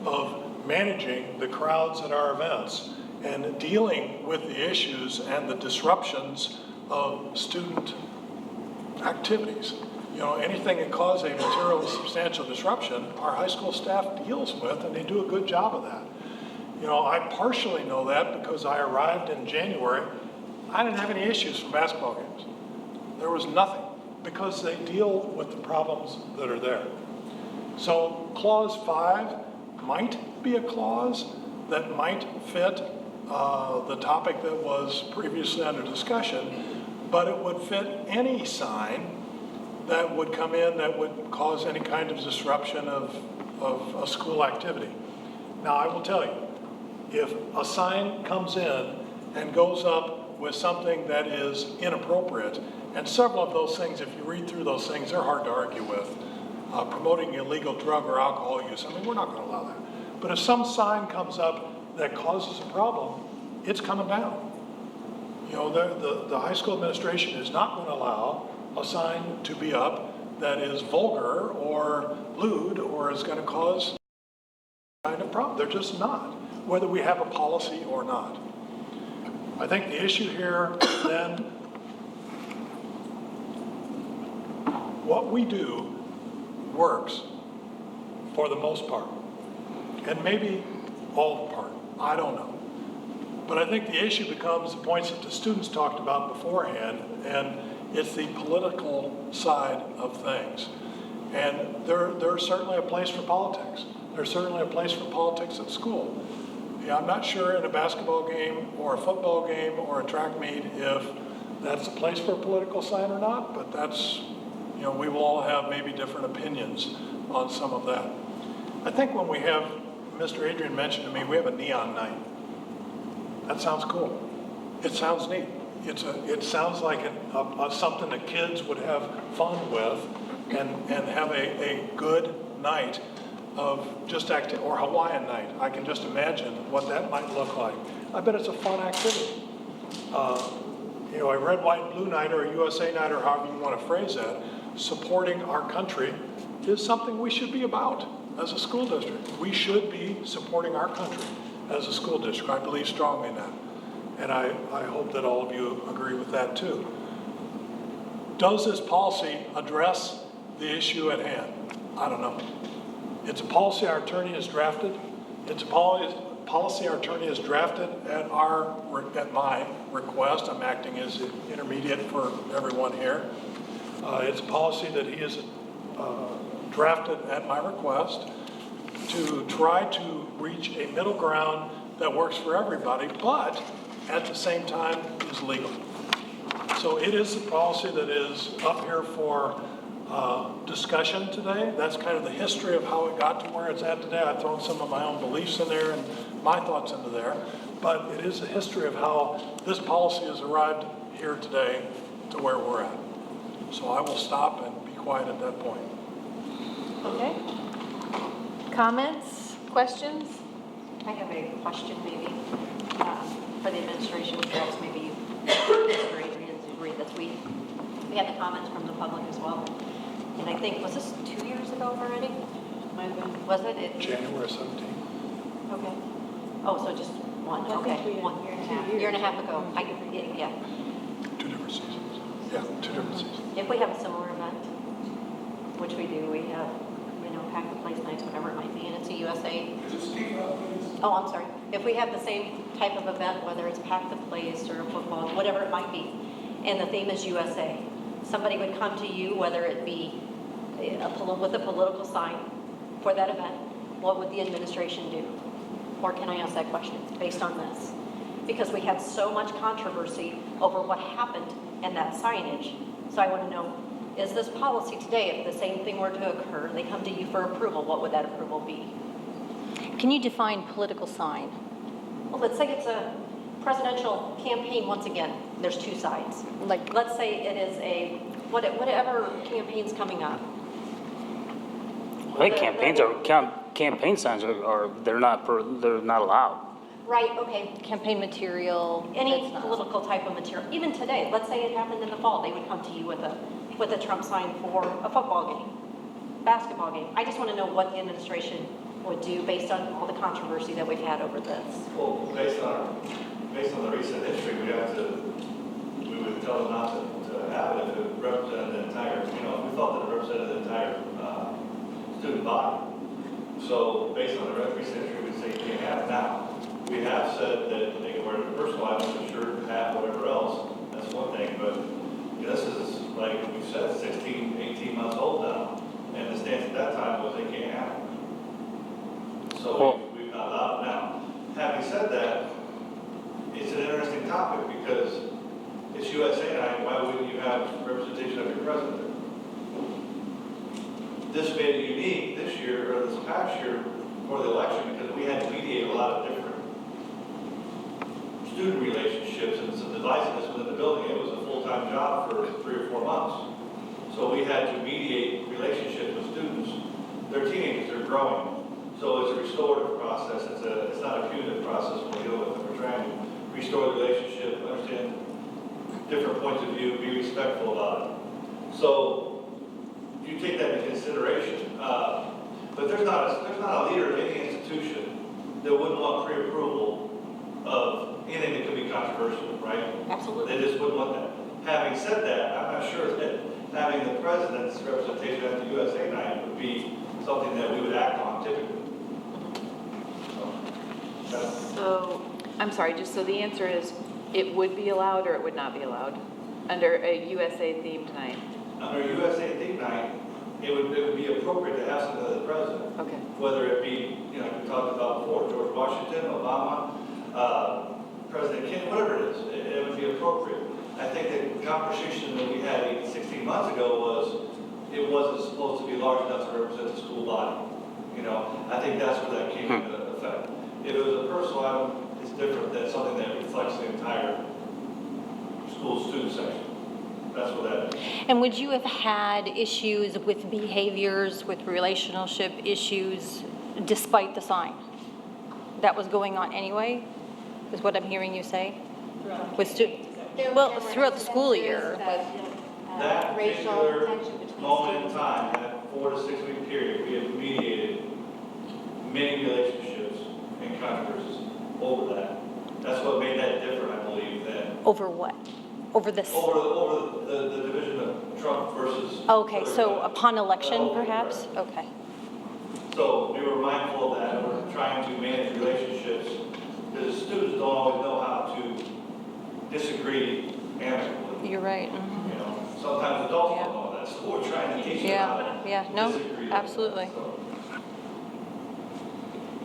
[SPEAKER 5] of managing the crowds at our events and dealing with the issues and the disruptions of student activities. You know, anything that causes a material or substantial disruption, our high school staff deals with, and they do a good job of that. You know, I partially know that because I arrived in January. I didn't have any issues from basketball games. There was nothing because they deal with the problems that are there. So clause 5 might be a clause that might fit the topic that was previously under discussion, but it would fit any sign that would come in that would cause any kind of disruption of a school activity. Now, I will tell you, if a sign comes in and goes up with something that is inappropriate, and several of those things, if you read through those things, they're hard to argue with. Promoting illegal drug or alcohol use, I mean, we're not going to allow that. But if some sign comes up that causes a problem, it's coming down. You know, the high school administration is not going to allow a sign to be up that is vulgar or lewd or is going to cause kind of problem. They're just not, whether we have a policy or not. I think the issue here then, what we do works for the most part, and maybe all the part, I don't know. But I think the issue becomes the points that the students talked about beforehand, and it's the political side of things. And there's certainly a place for politics. There's certainly a place for politics at school. Yeah, I'm not sure in a basketball game or a football game or a track meet if that's a place for a political sign or not, but that's, you know, we will all have maybe different opinions on some of that. I think when we have, Mr. Adrian mentioned to me, we have a neon night. That sounds cool. It sounds neat. It sounds like something that kids would have fun with and have a good night of just activity, or Hawaiian night. I can just imagine what that might look like. I bet it's a fun activity. You know, a red, white, and blue night or a USA night or however you want to phrase that, supporting our country is something we should be about as a school district. We should be supporting our country as a school district. I believe strongly in that. And I hope that all of you agree with that too. Does this policy address the issue at hand? I don't know. It's a policy our attorney has drafted. It's a policy our attorney has drafted at my request. I'm acting as an intermediate for everyone here. It's a policy that he has drafted at my request to try to reach a middle ground that works for everybody, but at the same time is legal. So it is a policy that is up here for discussion today. That's kind of the history of how it got to where it's at today. I've thrown some of my own beliefs in there and my thoughts into there. But it is a history of how this policy has arrived here today to where we're at. So I will stop and be quiet at that point.
[SPEAKER 1] Okay. Comments, questions?
[SPEAKER 12] I have a question maybe for the administration, perhaps maybe you disagree that we had the comments from the public as well. And I think, was this 2 years ago already? Was it?
[SPEAKER 5] January 17th.
[SPEAKER 12] Okay. Oh, so just one,
[SPEAKER 8] I
[SPEAKER 12] okay.
[SPEAKER 8] think we had
[SPEAKER 12] 1 year and a half ago. Yeah.
[SPEAKER 5] 2 different seasons. Yeah, 2 different seasons.
[SPEAKER 12] If we have a similar event, which we do, we have, pack the place nights, whatever it might be, and it's a USA.
[SPEAKER 6] Just speak up, please.
[SPEAKER 12] Oh, I'm sorry. If we have the same type of event, whether it's pack the place or football, whatever it might be, and the theme is USA, somebody would come to you, whether it be with a political sign for that event, what would the administration do? Or can I ask that question based on this? Because we had so much controversy over what happened in that signage. So I want to know, is this policy today, if the same thing were to occur, and they come to you for approval, what would that approval be?
[SPEAKER 4] Can you define political sign?
[SPEAKER 12] Well, let's say it's a presidential campaign. Once again, there's two sides. Like, let's say it is a, whatever campaign's coming up.
[SPEAKER 15] I think campaign signs they're not allowed.
[SPEAKER 12] Right, okay.
[SPEAKER 4] Campaign material?
[SPEAKER 12] Any political type of material. Even today, let's say it happened in the fall, they would come to you with a Trump sign for a football game, basketball game. I just want to know what the administration would do based on all the controversy that we've had over this.
[SPEAKER 7] Well, based on the recent history, we would tell them not to have it if it represented the entire, if we thought that it represented the entire student body. So based on the recent history, we'd say you can't have it. Now, we have said that they can wear the personal items, a shirt, hat, whatever else. That's one thing, but this is, like we said, 16, 18 months old now. And the stance at that time was they can't have it. So we've not allowed it now. Having said that, it's an interesting topic because it's USA night. Why wouldn't you have representation of your president? This made it unique this year, or this past year, for the election, because we had to mediate a lot of different student relationships and some divisiveness within the building. It was a full-time job for 3 or 4 months. So we had to mediate relationships with students. They're teenagers, they're growing. So it's a restorative process. It's not a punitive process we're dealing with. We're trying to restore the relationship, understand different points of view, be respectful about it. So you take that into consideration. But there's not a leader of any institution that wouldn't want pre-approval of anything that could be controversial, right?
[SPEAKER 12] Absolutely.
[SPEAKER 7] They just wouldn't want that. Having said that, I'm not sure that having the president's representation at the USA night would be something that we would act on typically.
[SPEAKER 14] So, I'm sorry, just so the answer is, it would be allowed or it would not be allowed under a USA themed night?
[SPEAKER 7] Under a USA themed night, it would be appropriate to have something of the president.
[SPEAKER 14] Okay.
[SPEAKER 7] Whether it be, we talked about before, George Washington, Obama, President Kennedy, whatever it is, it would be appropriate. I think the conversation that we had 16 months ago was, it wasn't supposed to be large enough to represent the school body. I think that's where that came into effect. If it was a personal item, it's different than something that reflects the entire school student section. That's what that is.
[SPEAKER 4] And would you have had issues with behaviors, with relationship issues, despite the sign? That was going on anyway, is what I'm hearing you say? With well, throughout the school year.
[SPEAKER 7] That
[SPEAKER 8] Racial
[SPEAKER 7] particular
[SPEAKER 8] tension between
[SPEAKER 7] moment in
[SPEAKER 8] students.
[SPEAKER 7] time, that 4 to 6 week period, we have mediated many relationships and controversies over that. That's what made that different, I believe, than
[SPEAKER 4] Over what? Over this?
[SPEAKER 7] over the division of Trump versus.
[SPEAKER 4] Okay, so
[SPEAKER 7] other-
[SPEAKER 4] upon election,
[SPEAKER 7] Okay,
[SPEAKER 4] perhaps?
[SPEAKER 7] right.
[SPEAKER 4] Okay.
[SPEAKER 7] So we were mindful of that, and we're trying to manage relationships, because students don't always know how to disagree amicably.
[SPEAKER 4] You're right.
[SPEAKER 7] Sometimes adults don't know that, so we're trying to teach them how to
[SPEAKER 4] Yeah, no,
[SPEAKER 7] disagree.
[SPEAKER 4] absolutely.
[SPEAKER 7] So,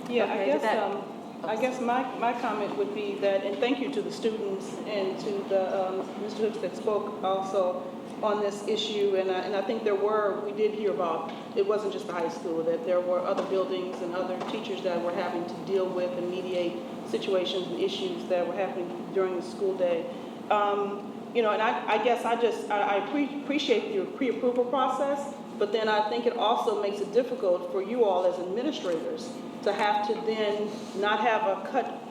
[SPEAKER 11] Yeah,
[SPEAKER 4] Okay, did that-
[SPEAKER 11] I guess my comment would be that, and thank you to the students and to the Mr. Hooks that spoke also, on this issue, and I think we did hear about, it wasn't just the high school, that there were other buildings and other teachers that were having to deal with and mediate situations and issues that were happening during the school day. And I guess I appreciate your pre-approval process, but then I think it also makes it difficult for you all as administrators to have to then not have a cut,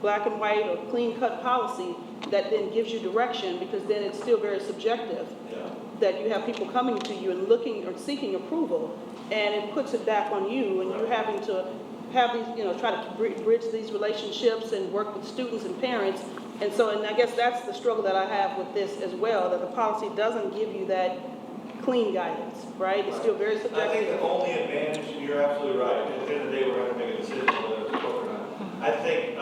[SPEAKER 11] black and white or clean cut policy that then gives you direction, because then it's still very subjective. That you have people coming to you and looking or seeking approval, and it puts it back on you, and you're having to have these, try to bridge these relationships and work with students and parents. And I guess that's the struggle that I have with this as well, that the policy doesn't give you that clean guidance, right? It's still very subjective.
[SPEAKER 7] I think the only advantage, and you're absolutely right, at the end of the day, we're going to make a decision whether it's appropriate or not. I think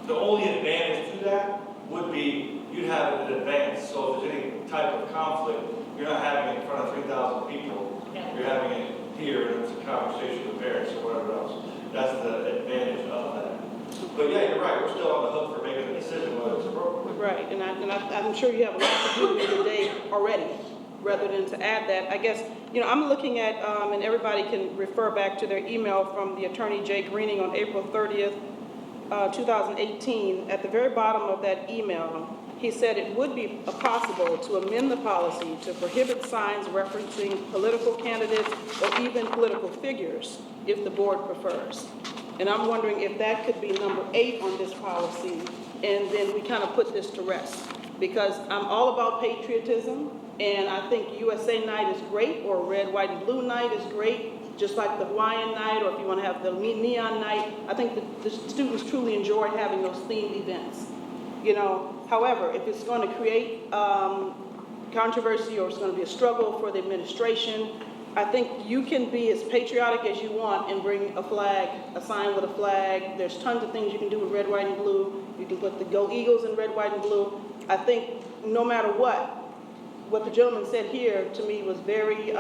[SPEAKER 7] the only advantage to that would be you'd have it in advance. So if there's any type of conflict, you're not having it in front of 3,000 people. You're having it here, and it's a conversation with parents or whatever else. That's the advantage of that. But yeah, you're right. We're still on the hook for making a decision whether it's appropriate.
[SPEAKER 11] Right, and I'm sure you have a lot to do in the day already, rather than to add that. I guess, I'm looking at, and everybody can refer back to their email from the attorney Jay Greening on April 30th, 2018. At the very bottom of that email, he said it would be possible to amend the policy to prohibit signs referencing political candidates or even political figures if the board prefers. And I'm wondering if that could be number 8 on this policy, and then we kind of put this to rest. Because I'm all about patriotism, and I think USA Night is great, or Red, White, and Blue Night is great, just like the Hawaiian Night, or if you want to have the Neon Night. I think the students truly enjoy having those themed events. However, if it's going to create controversy, or it's going to be a struggle for the administration, I think you can be as patriotic as you want and bring a flag, a sign with a flag. There's tons of things you can do with red, white, and blue. You can put the Go Eagles in red, white, and blue. I think no matter what the gentleman said here to me was very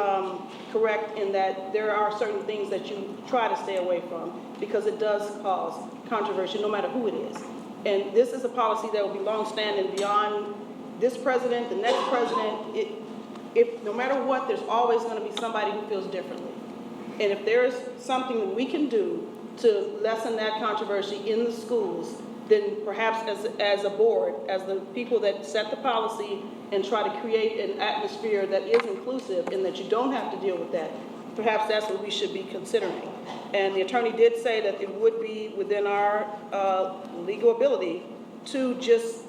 [SPEAKER 11] correct, in that there are certain things that you try to stay away from, because it does cause controversy no matter who it is. And this is a policy that will be long-standing beyond this president, the next president. If no matter what, there's always going to be somebody who feels differently. And if there is something that we can do to lessen that controversy in the schools, then perhaps as a board, as the people that set the policy and try to create an atmosphere that is inclusive and that you don't have to deal with that, perhaps that's what we should be considering. And the attorney did say that it would be within our legal ability to just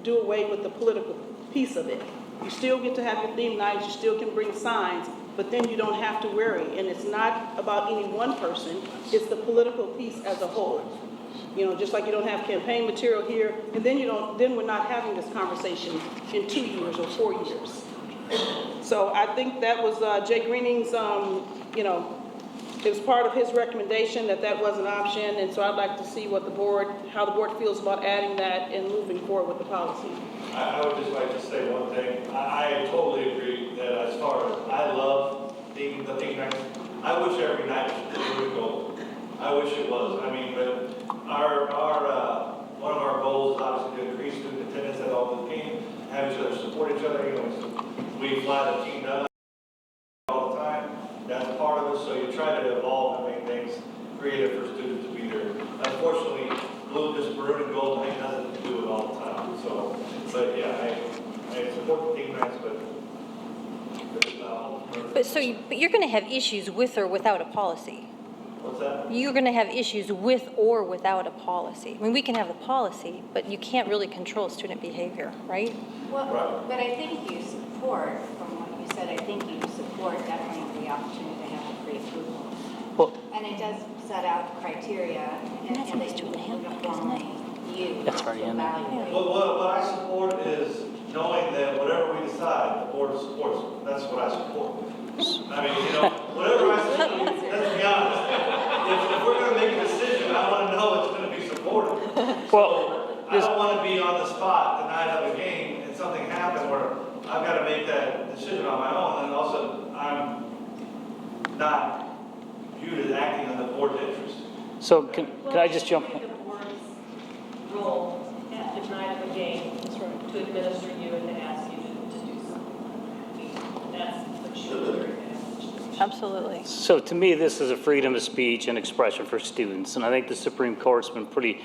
[SPEAKER 11] do away with the political piece of it. You still get to have your theme nights, you still can bring signs, but then you don't have to worry. And it's not about any one person, it's the political piece as a whole. Just like you don't have campaign material here, and then we're not having this conversation in 2 years or 4 years. So I think that was Jay Greening's, it was part of his recommendation that was an option, and so I'd like to see how the board feels about adding that and moving forward with the policy.
[SPEAKER 7] I would just like to say one thing. I totally agree that as far as I love the theme night, I wish every night was blue and gold. I wish it was. But one of our goals is obviously to increase student attendance at all the games, have each other support each other. We fly the team down all the time. That's part of it. So you try to evolve and make things creative for students to be there. Unfortunately, this maroon and gold night doesn't do it all the time. So, but yeah, I support the team nights, but
[SPEAKER 4] But you're going to have issues with or without a policy.
[SPEAKER 7] what's that?
[SPEAKER 4] You're going to have issues with or without a policy. We can have the policy, but you can't really control student behavior, right?
[SPEAKER 8] Well,
[SPEAKER 7] Right.
[SPEAKER 8] but I think you support, from what you said, I think you support definitely the opportunity to have a pre-approval.
[SPEAKER 15] Well,
[SPEAKER 8] And it does set out criteria and
[SPEAKER 4] that's
[SPEAKER 8] that
[SPEAKER 4] what's
[SPEAKER 8] you
[SPEAKER 4] doing
[SPEAKER 8] will
[SPEAKER 4] him,
[SPEAKER 8] uniformly use
[SPEAKER 15] That's already
[SPEAKER 8] to
[SPEAKER 15] in there.
[SPEAKER 8] evaluate.
[SPEAKER 7] What I support is knowing that whatever we decide, the board supports it. That's what I support. Whatever I support, let's be honest. If we're going to make a decision, I want to know it's going to be supported.
[SPEAKER 15] Well,
[SPEAKER 7] I don't want to be on the spot the night of a game and something happens where I've got to make that decision on my own, and also I'm not viewed as acting in the board's interest.
[SPEAKER 15] so can I just jump?
[SPEAKER 10] The board's role at the night of a game to administer you and to ask you to do
[SPEAKER 4] Absolutely.
[SPEAKER 15] So to me, this is a freedom of speech and expression for students, and I think the Supreme Court's been pretty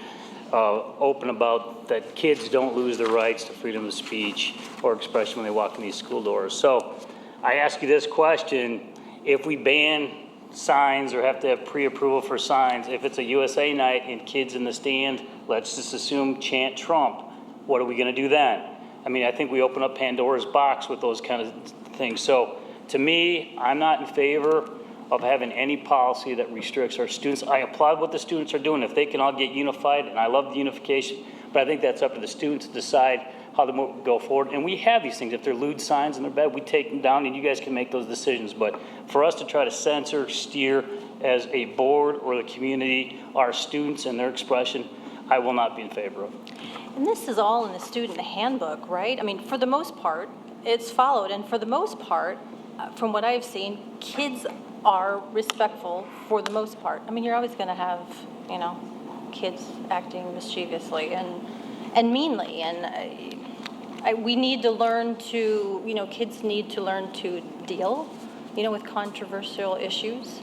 [SPEAKER 15] open about that kids don't lose their rights to freedom of speech or expression when they walk in these school doors. So I ask you this question: if we ban signs or have to have pre-approval for signs, if it's a USA night and kids in the stand, let's just assume chant Trump, what are we going to do then? I mean, I think we open up Pandora's box with those kind of things. So to me, I'm not in favor of having any policy that restricts our students. I applaud what the students are doing if they can all get unified, and I love the unification, but I think that's up to the students to decide how to go forward. And we have these things. If they're lewd signs in their bed, we take them down, and you guys can make those decisions. But for us to try to censor, steer as a board or the community, our students and their expression, I will not be in favor of.
[SPEAKER 4] And this is all in the student handbook, right? I mean, for the most part, it's followed. And for the most part, from what I've seen, kids are respectful for the most part. I mean, you're always going to have, kids acting mischievously and meanly. And we need to learn to, kids need to learn to deal, with controversial issues.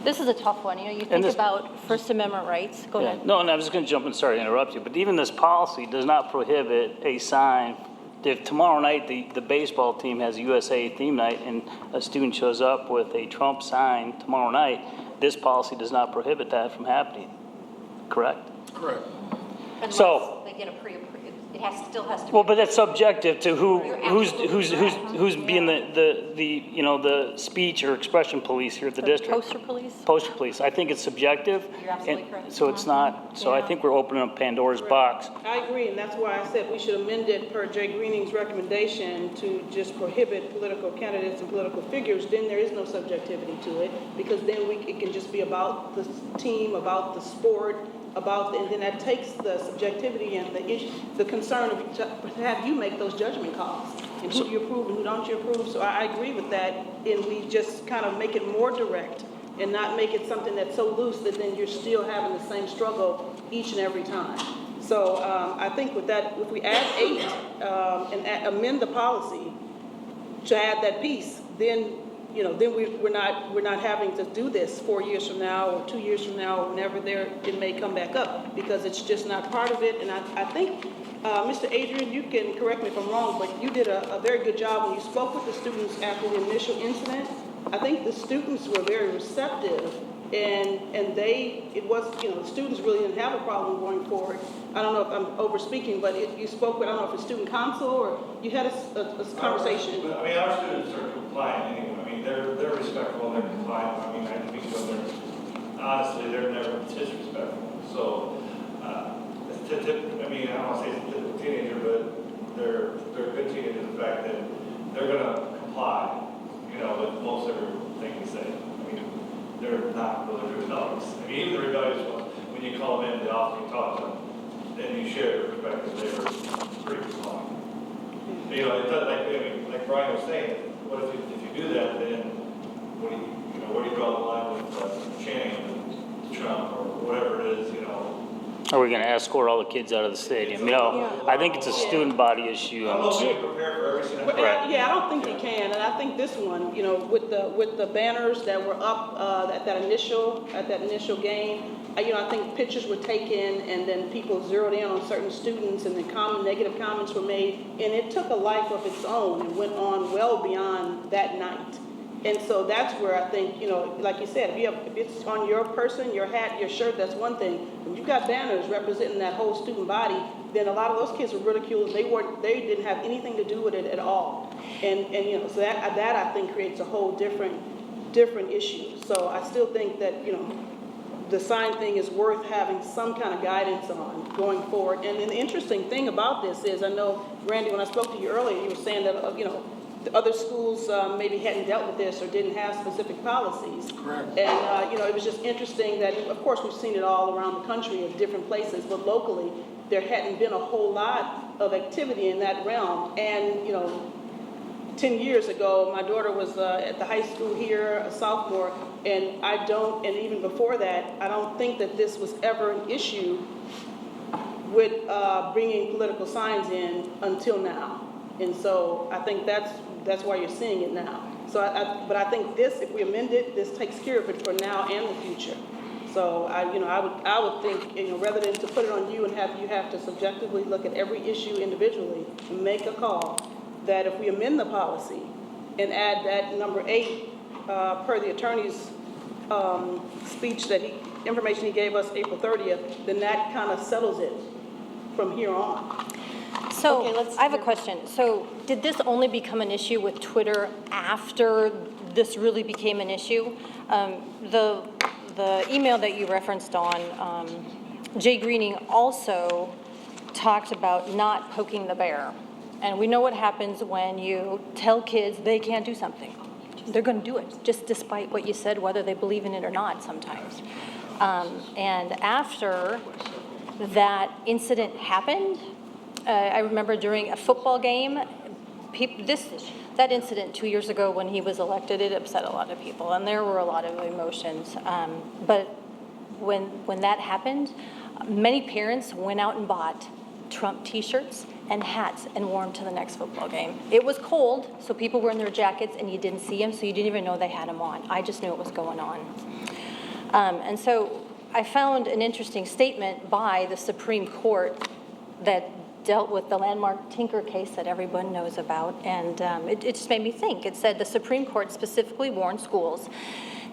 [SPEAKER 4] This is a tough one. You think about First Amendment rights. Go ahead.
[SPEAKER 15] No, and I was just going to jump in, sorry to interrupt you, but even this policy does not prohibit a sign. If tomorrow night the baseball team has a USA theme night and a student shows up with a Trump sign tomorrow night, this policy does not prohibit that from happening, correct?
[SPEAKER 5] Correct.
[SPEAKER 12] Unless
[SPEAKER 15] So-
[SPEAKER 12] they get a pre-approved, it still has to be.
[SPEAKER 15] Well, but that's subjective to who's being the speech or expression police here at the district.
[SPEAKER 4] Poster police?
[SPEAKER 15] Poster police. I think it's subjective.
[SPEAKER 12] You're absolutely
[SPEAKER 15] and
[SPEAKER 12] correct.
[SPEAKER 15] So it's not, so I think we're opening up Pandora's box.
[SPEAKER 11] I agree, and that's why I said we should amend it per Jay Greening's recommendation to just prohibit political candidates and political figures. Then there is no subjectivity to it, because then it can just be about the team, about the sport, and then that takes the subjectivity and the concern of to have you make those judgment calls. And who do you approve and who don't you approve? So I agree with that, and we just kind of make it more direct and not make it something that's so loose that then you're still having the same struggle each and every time. So I think with that, if we add 8 and amend the policy to add that piece, then we're not having to do this 4 years from now or 2 years from now or whenever it may come back up, because it's just not part of it. And I think, Mr. Adrian, you can correct me if I'm wrong, but you did a very good job when you spoke with the students after the initial incident. I think the students were very receptive, and the students really didn't have a problem going forward. I don't know if I'm over speaking, but you spoke with, I don't know if it's student council or you had a conversation.
[SPEAKER 7] I mean, our students are compliant anyway. I mean, they're respectful, they're compliant. I mean, I think honestly, they're never disrespectful. So, I don't want to say it's a typical teenager, but they're good teenagers in the fact that they're going to comply, with most everything we say. I mean, they're not really rebellious. I mean, even the rebellious ones, when you call them in the office and talk to them, and you share your perspective, they were pretty compliant. It does, like Brian was saying, what if you do that, then where do you draw the line with chanting Trump or whatever it is,
[SPEAKER 15] Are we going to escort all the kids out of the stadium? I think it's a student body issue.
[SPEAKER 7] I don't know if we can prepare for every single
[SPEAKER 11] Yeah, I don't think you can, and I think this one, with the banners that were up at that initial game, I think pictures were taken, and then people zeroed in on certain students, and then negative comments were made, and it took a life of its own and went on well beyond that night. And so that's where I think, like you said, if it's on your person, your hat, your shirt, that's one thing. When you've got banners representing that whole student body, then a lot of those kids were ridiculed. They didn't have anything to do with it at all. And so that I think creates a whole different issue. So I still think that, the sign thing is worth having some kind of guidance on going forward. And the interesting thing about this is, I know, Randy, when I spoke to you earlier, you were saying that, the other schools maybe hadn't dealt with this or didn't have specific policies.
[SPEAKER 5] Correct.
[SPEAKER 11] And, it was just interesting that, of course, we've seen it all around the country at different places, but locally, there hadn't been a whole lot of activity in that realm. And, 10 years ago, my daughter was at the high school here, a sophomore, and and even before that, I don't think that this was ever an issue with bringing political signs in until now. And so I think that's why you're seeing it now. So but I think this, if we amend it, this takes care of it for now and the future. So I would think, rather than to put it on you and have to subjectively look at every issue individually and make a call, that if we amend the policy and add that number 8, per the attorney's speech information he gave us April 30th, then that kind of settles it from here on.
[SPEAKER 4] So,
[SPEAKER 1] Okay,
[SPEAKER 4] I have a question. So, did this only become an issue with Twitter after this really became an issue? The email that you referenced on, Jay Greening also talked about not poking the bear. And we know what happens when you tell kids they can't do something. They're going to do it, just despite what you said, whether they believe in it or not sometimes. And after that incident happened, I remember during a football game, that incident 2 years ago when he was elected, it upset a lot of people, and there were a lot of emotions. But when that happened, many parents went out and bought Trump T-shirts and hats and wore them to the next football game. It was cold, so people were in their jackets, and you didn't see them, so you didn't even know they had them on. I just knew it was going on. And so I found an interesting statement by the Supreme Court that dealt with the landmark Tinker case that everyone knows about, and it just made me think. It said the Supreme Court specifically warned schools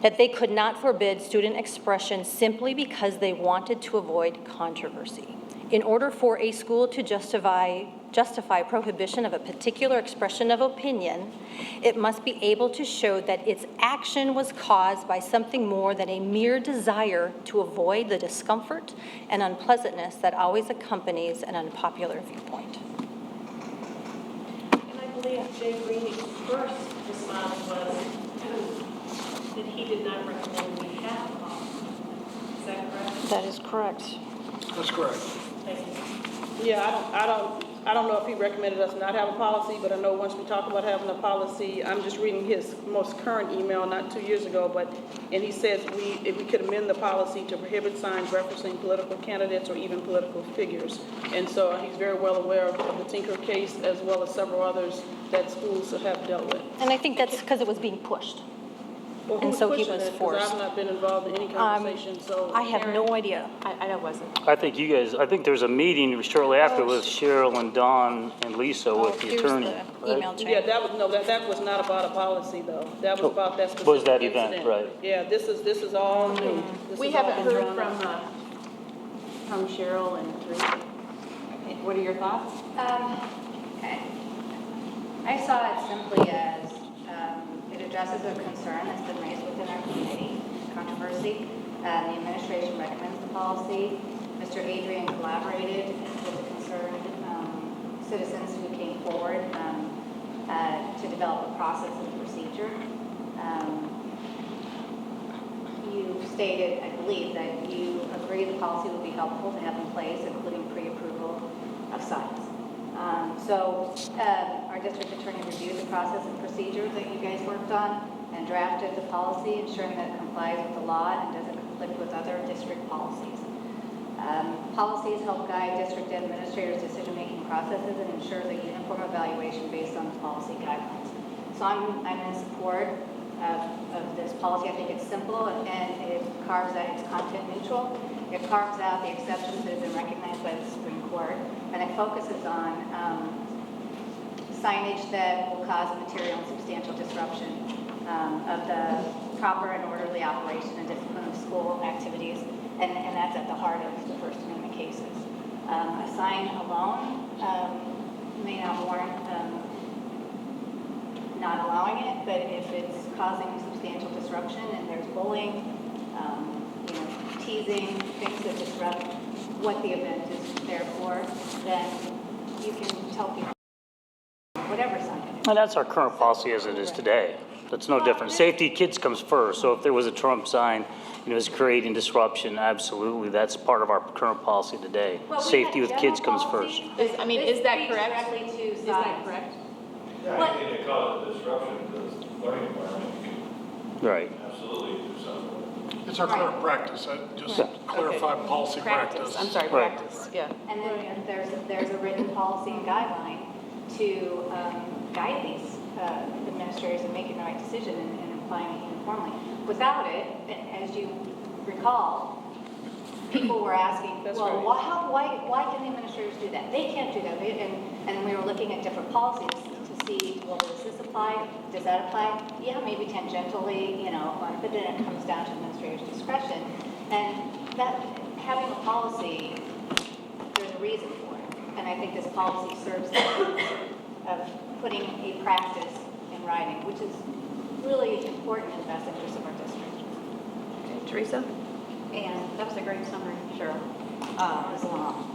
[SPEAKER 4] that they could not forbid student expression simply because they wanted to avoid controversy. In order for a school to justify prohibition of a particular expression of opinion, it must be able to show that its action was caused by something more than a mere desire to avoid the discomfort and unpleasantness that always accompanies an unpopular viewpoint.
[SPEAKER 10] And I believe Jay Greening's first response was that he did not recommend we have a policy. Is that correct?
[SPEAKER 4] That is correct.
[SPEAKER 5] That's correct.
[SPEAKER 10] Thank you.
[SPEAKER 11] Yeah, I don't know if he recommended us not have a policy, but I know once we talk about having a policy, I'm just reading his most current email, not 2 years ago, and he says if we could amend the policy to prohibit signs referencing political candidates or even political figures. And so he's very well aware of the Tinker case as well as several others that schools have dealt with.
[SPEAKER 4] And I think that's because it was being pushed.
[SPEAKER 11] Well,
[SPEAKER 4] And
[SPEAKER 11] who's
[SPEAKER 4] so he
[SPEAKER 11] pushing
[SPEAKER 4] was
[SPEAKER 11] it? 'Cause
[SPEAKER 4] forced.
[SPEAKER 11] I've not been involved in any conversation, so.
[SPEAKER 4] I have no idea.
[SPEAKER 1] I wasn't.
[SPEAKER 15] I think there's a meeting shortly after with Cheryl and Don and Lisa with the attorney.
[SPEAKER 4] Here's the email
[SPEAKER 15] right?
[SPEAKER 4] chain.
[SPEAKER 11] Yeah, that was not about a policy though. That was about that specific
[SPEAKER 15] Was that event,
[SPEAKER 11] incident.
[SPEAKER 15] right.
[SPEAKER 11] Yeah, this is all new. This
[SPEAKER 1] We
[SPEAKER 11] has all
[SPEAKER 1] haven't
[SPEAKER 11] been
[SPEAKER 1] heard
[SPEAKER 11] drawn up.
[SPEAKER 1] from Cheryl and Teresa. What are your thoughts?
[SPEAKER 8] I saw it simply as it addresses a concern that's been raised within our community, controversy. The administration recommends the policy. Mr. Adrian collaborated with the concerned citizens who came forward to develop a process and procedure. You stated, I believe, that you agree the policy would be helpful to have in place, including pre-approval of signs. Our district attorney reviewed the process and procedures that you guys worked on and drafted the policy, ensuring that it complies with the law and doesn't conflict with other district policies. Policies help guide district administrators' decision-making processes and ensures a uniform evaluation based on the policy guidelines. So I'm in support of this policy. I think it's simple and it carves out, it's content neutral. It carves out the exceptions that have been recognized by the Supreme Court, and it focuses on signage that will cause material and substantial disruption of the proper and orderly operation and discipline of school activities, and that's at the heart of the First Amendment cases. A sign alone may not warrant not allowing it, but if it's causing substantial disruption and there's bullying, teasing, things that disrupt what the event is there for, then you can tell people whatever sign it is.
[SPEAKER 15] And that's our current policy as it is today. That's no different. Safety of kids comes first. So if there was a Trump sign, it's creating disruption, absolutely. That's part of our current policy today.
[SPEAKER 8] Well, we
[SPEAKER 15] Safety
[SPEAKER 8] have
[SPEAKER 15] with kids
[SPEAKER 8] general
[SPEAKER 15] comes first.
[SPEAKER 8] policy.
[SPEAKER 1] Is that
[SPEAKER 8] This
[SPEAKER 1] correct?
[SPEAKER 8] speaks directly to
[SPEAKER 1] Is that
[SPEAKER 8] signs.
[SPEAKER 1] correct?
[SPEAKER 7] Yeah,
[SPEAKER 8] What?
[SPEAKER 7] I think it causes a disruption to the learning environment. You
[SPEAKER 15] Right.
[SPEAKER 7] can absolutely do something.
[SPEAKER 5] It's our current practice, just clarify policy practice.
[SPEAKER 1] I'm sorry,
[SPEAKER 15] Right.
[SPEAKER 1] practice, yeah.
[SPEAKER 8] And then there's a written policy and guideline to guide these administrators in making the right decision and applying it uniformly. Without it, as you recall, people were asking,
[SPEAKER 11] That's
[SPEAKER 8] well,
[SPEAKER 11] right.
[SPEAKER 8] why can the administrators do that? They can't do that. And we were looking at different policies to see, well, does this apply? Does that apply? Yeah, maybe tangentially, but then it comes down to administrators' discretion. And that having a policy, there's a reason for it. And I think this policy serves the purpose of putting a practice in writing, which is really important in the best interest of our district.
[SPEAKER 14] Okay, Teresa?
[SPEAKER 12] And that was a great summary, Cheryl.
[SPEAKER 8] It was long.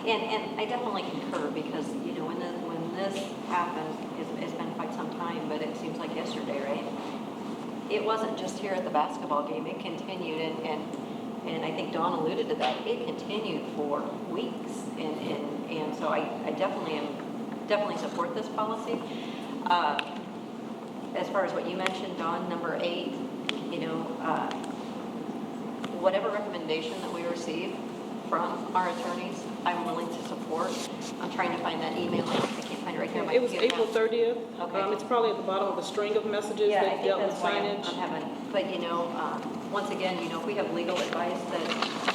[SPEAKER 12] And I definitely concur because, when this happened, it's been quite some time, but it seems like yesterday, right? It wasn't just here at the basketball game, it continued, and I think Dawn alluded to that, it continued for weeks. And so I definitely support this policy. As far as what you mentioned, Dawn, number 8, whatever recommendation that we receive from our attorneys, I'm willing to support. I'm trying to find that email. I can't find it right here. on my
[SPEAKER 11] It was
[SPEAKER 12] computer
[SPEAKER 11] April
[SPEAKER 12] now.
[SPEAKER 11] 30th.
[SPEAKER 12] Okay.
[SPEAKER 11] It's probably at the bottom of a string of messages
[SPEAKER 12] Yeah, I
[SPEAKER 11] that
[SPEAKER 12] think
[SPEAKER 11] dealt with
[SPEAKER 12] that's why
[SPEAKER 11] signage.
[SPEAKER 12] I'm having, but once again, if we have legal advice that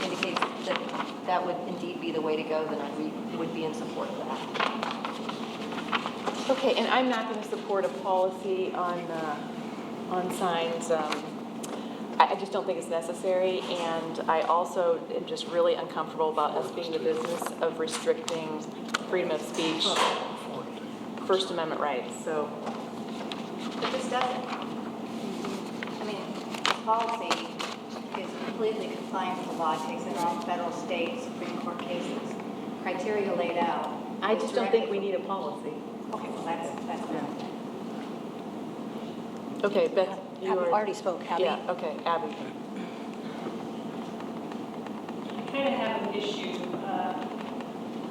[SPEAKER 12] indicates that that would indeed be the way to go, then I would be in support of that.
[SPEAKER 1] Okay, and I'm not going to support a policy on signs. I just don't think it's necessary, and I also am just really uncomfortable about us being the business of restricting freedom of speech, First Amendment rights, so.
[SPEAKER 8] But this doesn't. I mean, this policy is completely compliant with the law. It takes in all federal, state, Supreme Court cases, criteria laid out.
[SPEAKER 1] I just don't think we need a policy.
[SPEAKER 8] Okay, well, that's another thing.
[SPEAKER 1] Okay, Beth, you
[SPEAKER 4] Abby
[SPEAKER 1] were.
[SPEAKER 4] already spoke, Abby.
[SPEAKER 1] Yeah, okay, Abby.
[SPEAKER 10] I kind of have an issue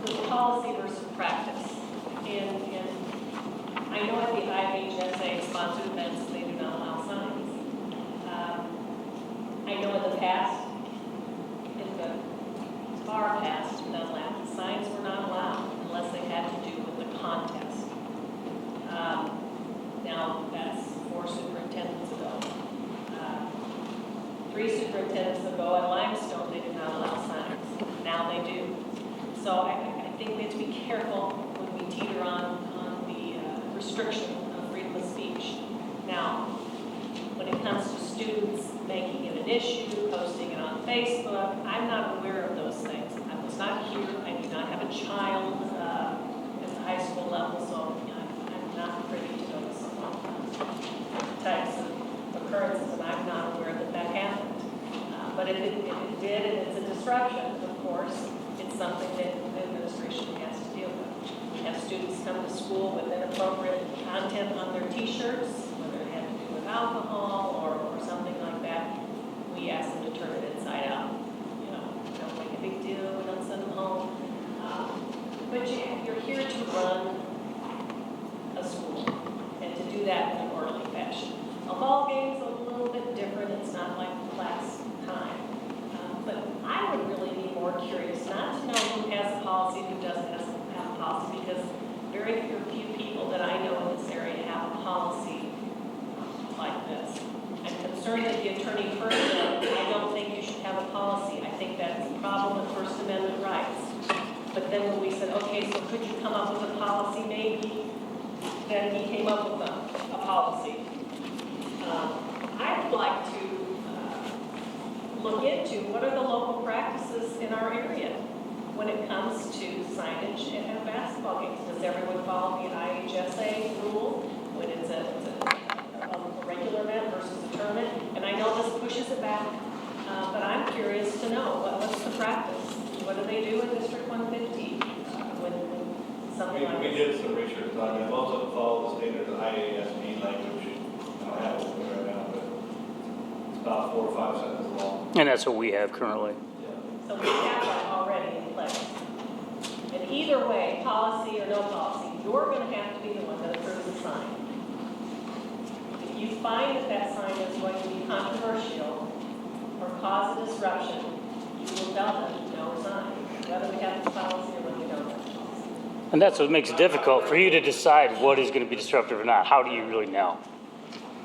[SPEAKER 10] with policy versus practice. And I know at the IHSA sponsored events, they do not allow signs. I know in the past, in the far past, signs were not allowed unless they had to do with the contest. Now, that's 4 superintendents ago. 3 superintendents ago at Limestone, they did not allow signs. Now they do. So I think we have to be careful when we teeter on the restriction of freedom of speech. Now, when it comes to students making it an issue, posting it on Facebook, I'm not aware of those things. I was not here. I do not have a child at the high school level, so I'm not privy to those types of occurrences, and I'm not aware that happened. But if it did, and it's a disruption, of course, it's something that the administration has to deal with. We have students come to school with inappropriate content on their T-shirts, whether it had to do with alcohol or something like that. We ask them to turn it inside out. Don't make a big deal, we don't send them home. But you're here to run a school, and to do that in an orderly fashion. A ball game's a little bit different. It's not like class time. But I would really be more curious not to know who has a policy and who doesn't have a policy, because very few people that I know in this area have a policy like this. I'm concerned that the attorney first said, I don't think you should have a policy. I think that's a problem with First Amendment rights. But then when we said, okay, so could you come up with a policy maybe? Then he came up with a policy. I'd like to look into what are the local practices in our area when it comes to signage at basketball games. Does everyone follow the IHSA rule when it's a regular event versus a tournament? And I know this pushes it back, but I'm curious to know what's the practice? What do they do in District 150 when something like
[SPEAKER 7] We
[SPEAKER 10] this?
[SPEAKER 7] did some research on it. Most of them follow the standard IASB language. I don't have it with me right now, but it's about 4 or 5 sentences long.
[SPEAKER 15] And that's what we have currently.
[SPEAKER 10] So we have that already in place. And either way, policy or no policy, you're going to have to be the one that approves the sign. If you find that sign is going to be controversial or cause a disruption, you will tell them no sign, whether we have the policy or whether we don't have the policy.
[SPEAKER 15] And that's what makes it difficult for you to decide what is going to be disruptive or not. How do you really know?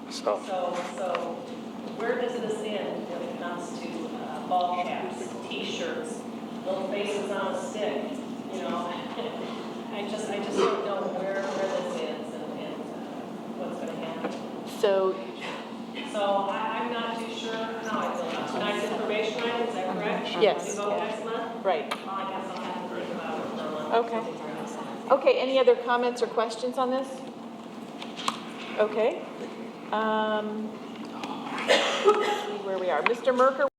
[SPEAKER 15] So,
[SPEAKER 10] So where does this end when it comes to ball caps, T-shirts, little faces on a stick? You know, I just don't know where this ends and what's going to happen.
[SPEAKER 1] So,
[SPEAKER 10] So I'm not too sure how I feel about tonight's information item, is that correct?
[SPEAKER 1] Yes.
[SPEAKER 10] We vote next month?
[SPEAKER 1] right.
[SPEAKER 10] Well, I guess I'll have to think about it for a month.
[SPEAKER 1] Okay. Okay, any other comments or questions on this? Okay. Let's see where we are. Mr. Merker?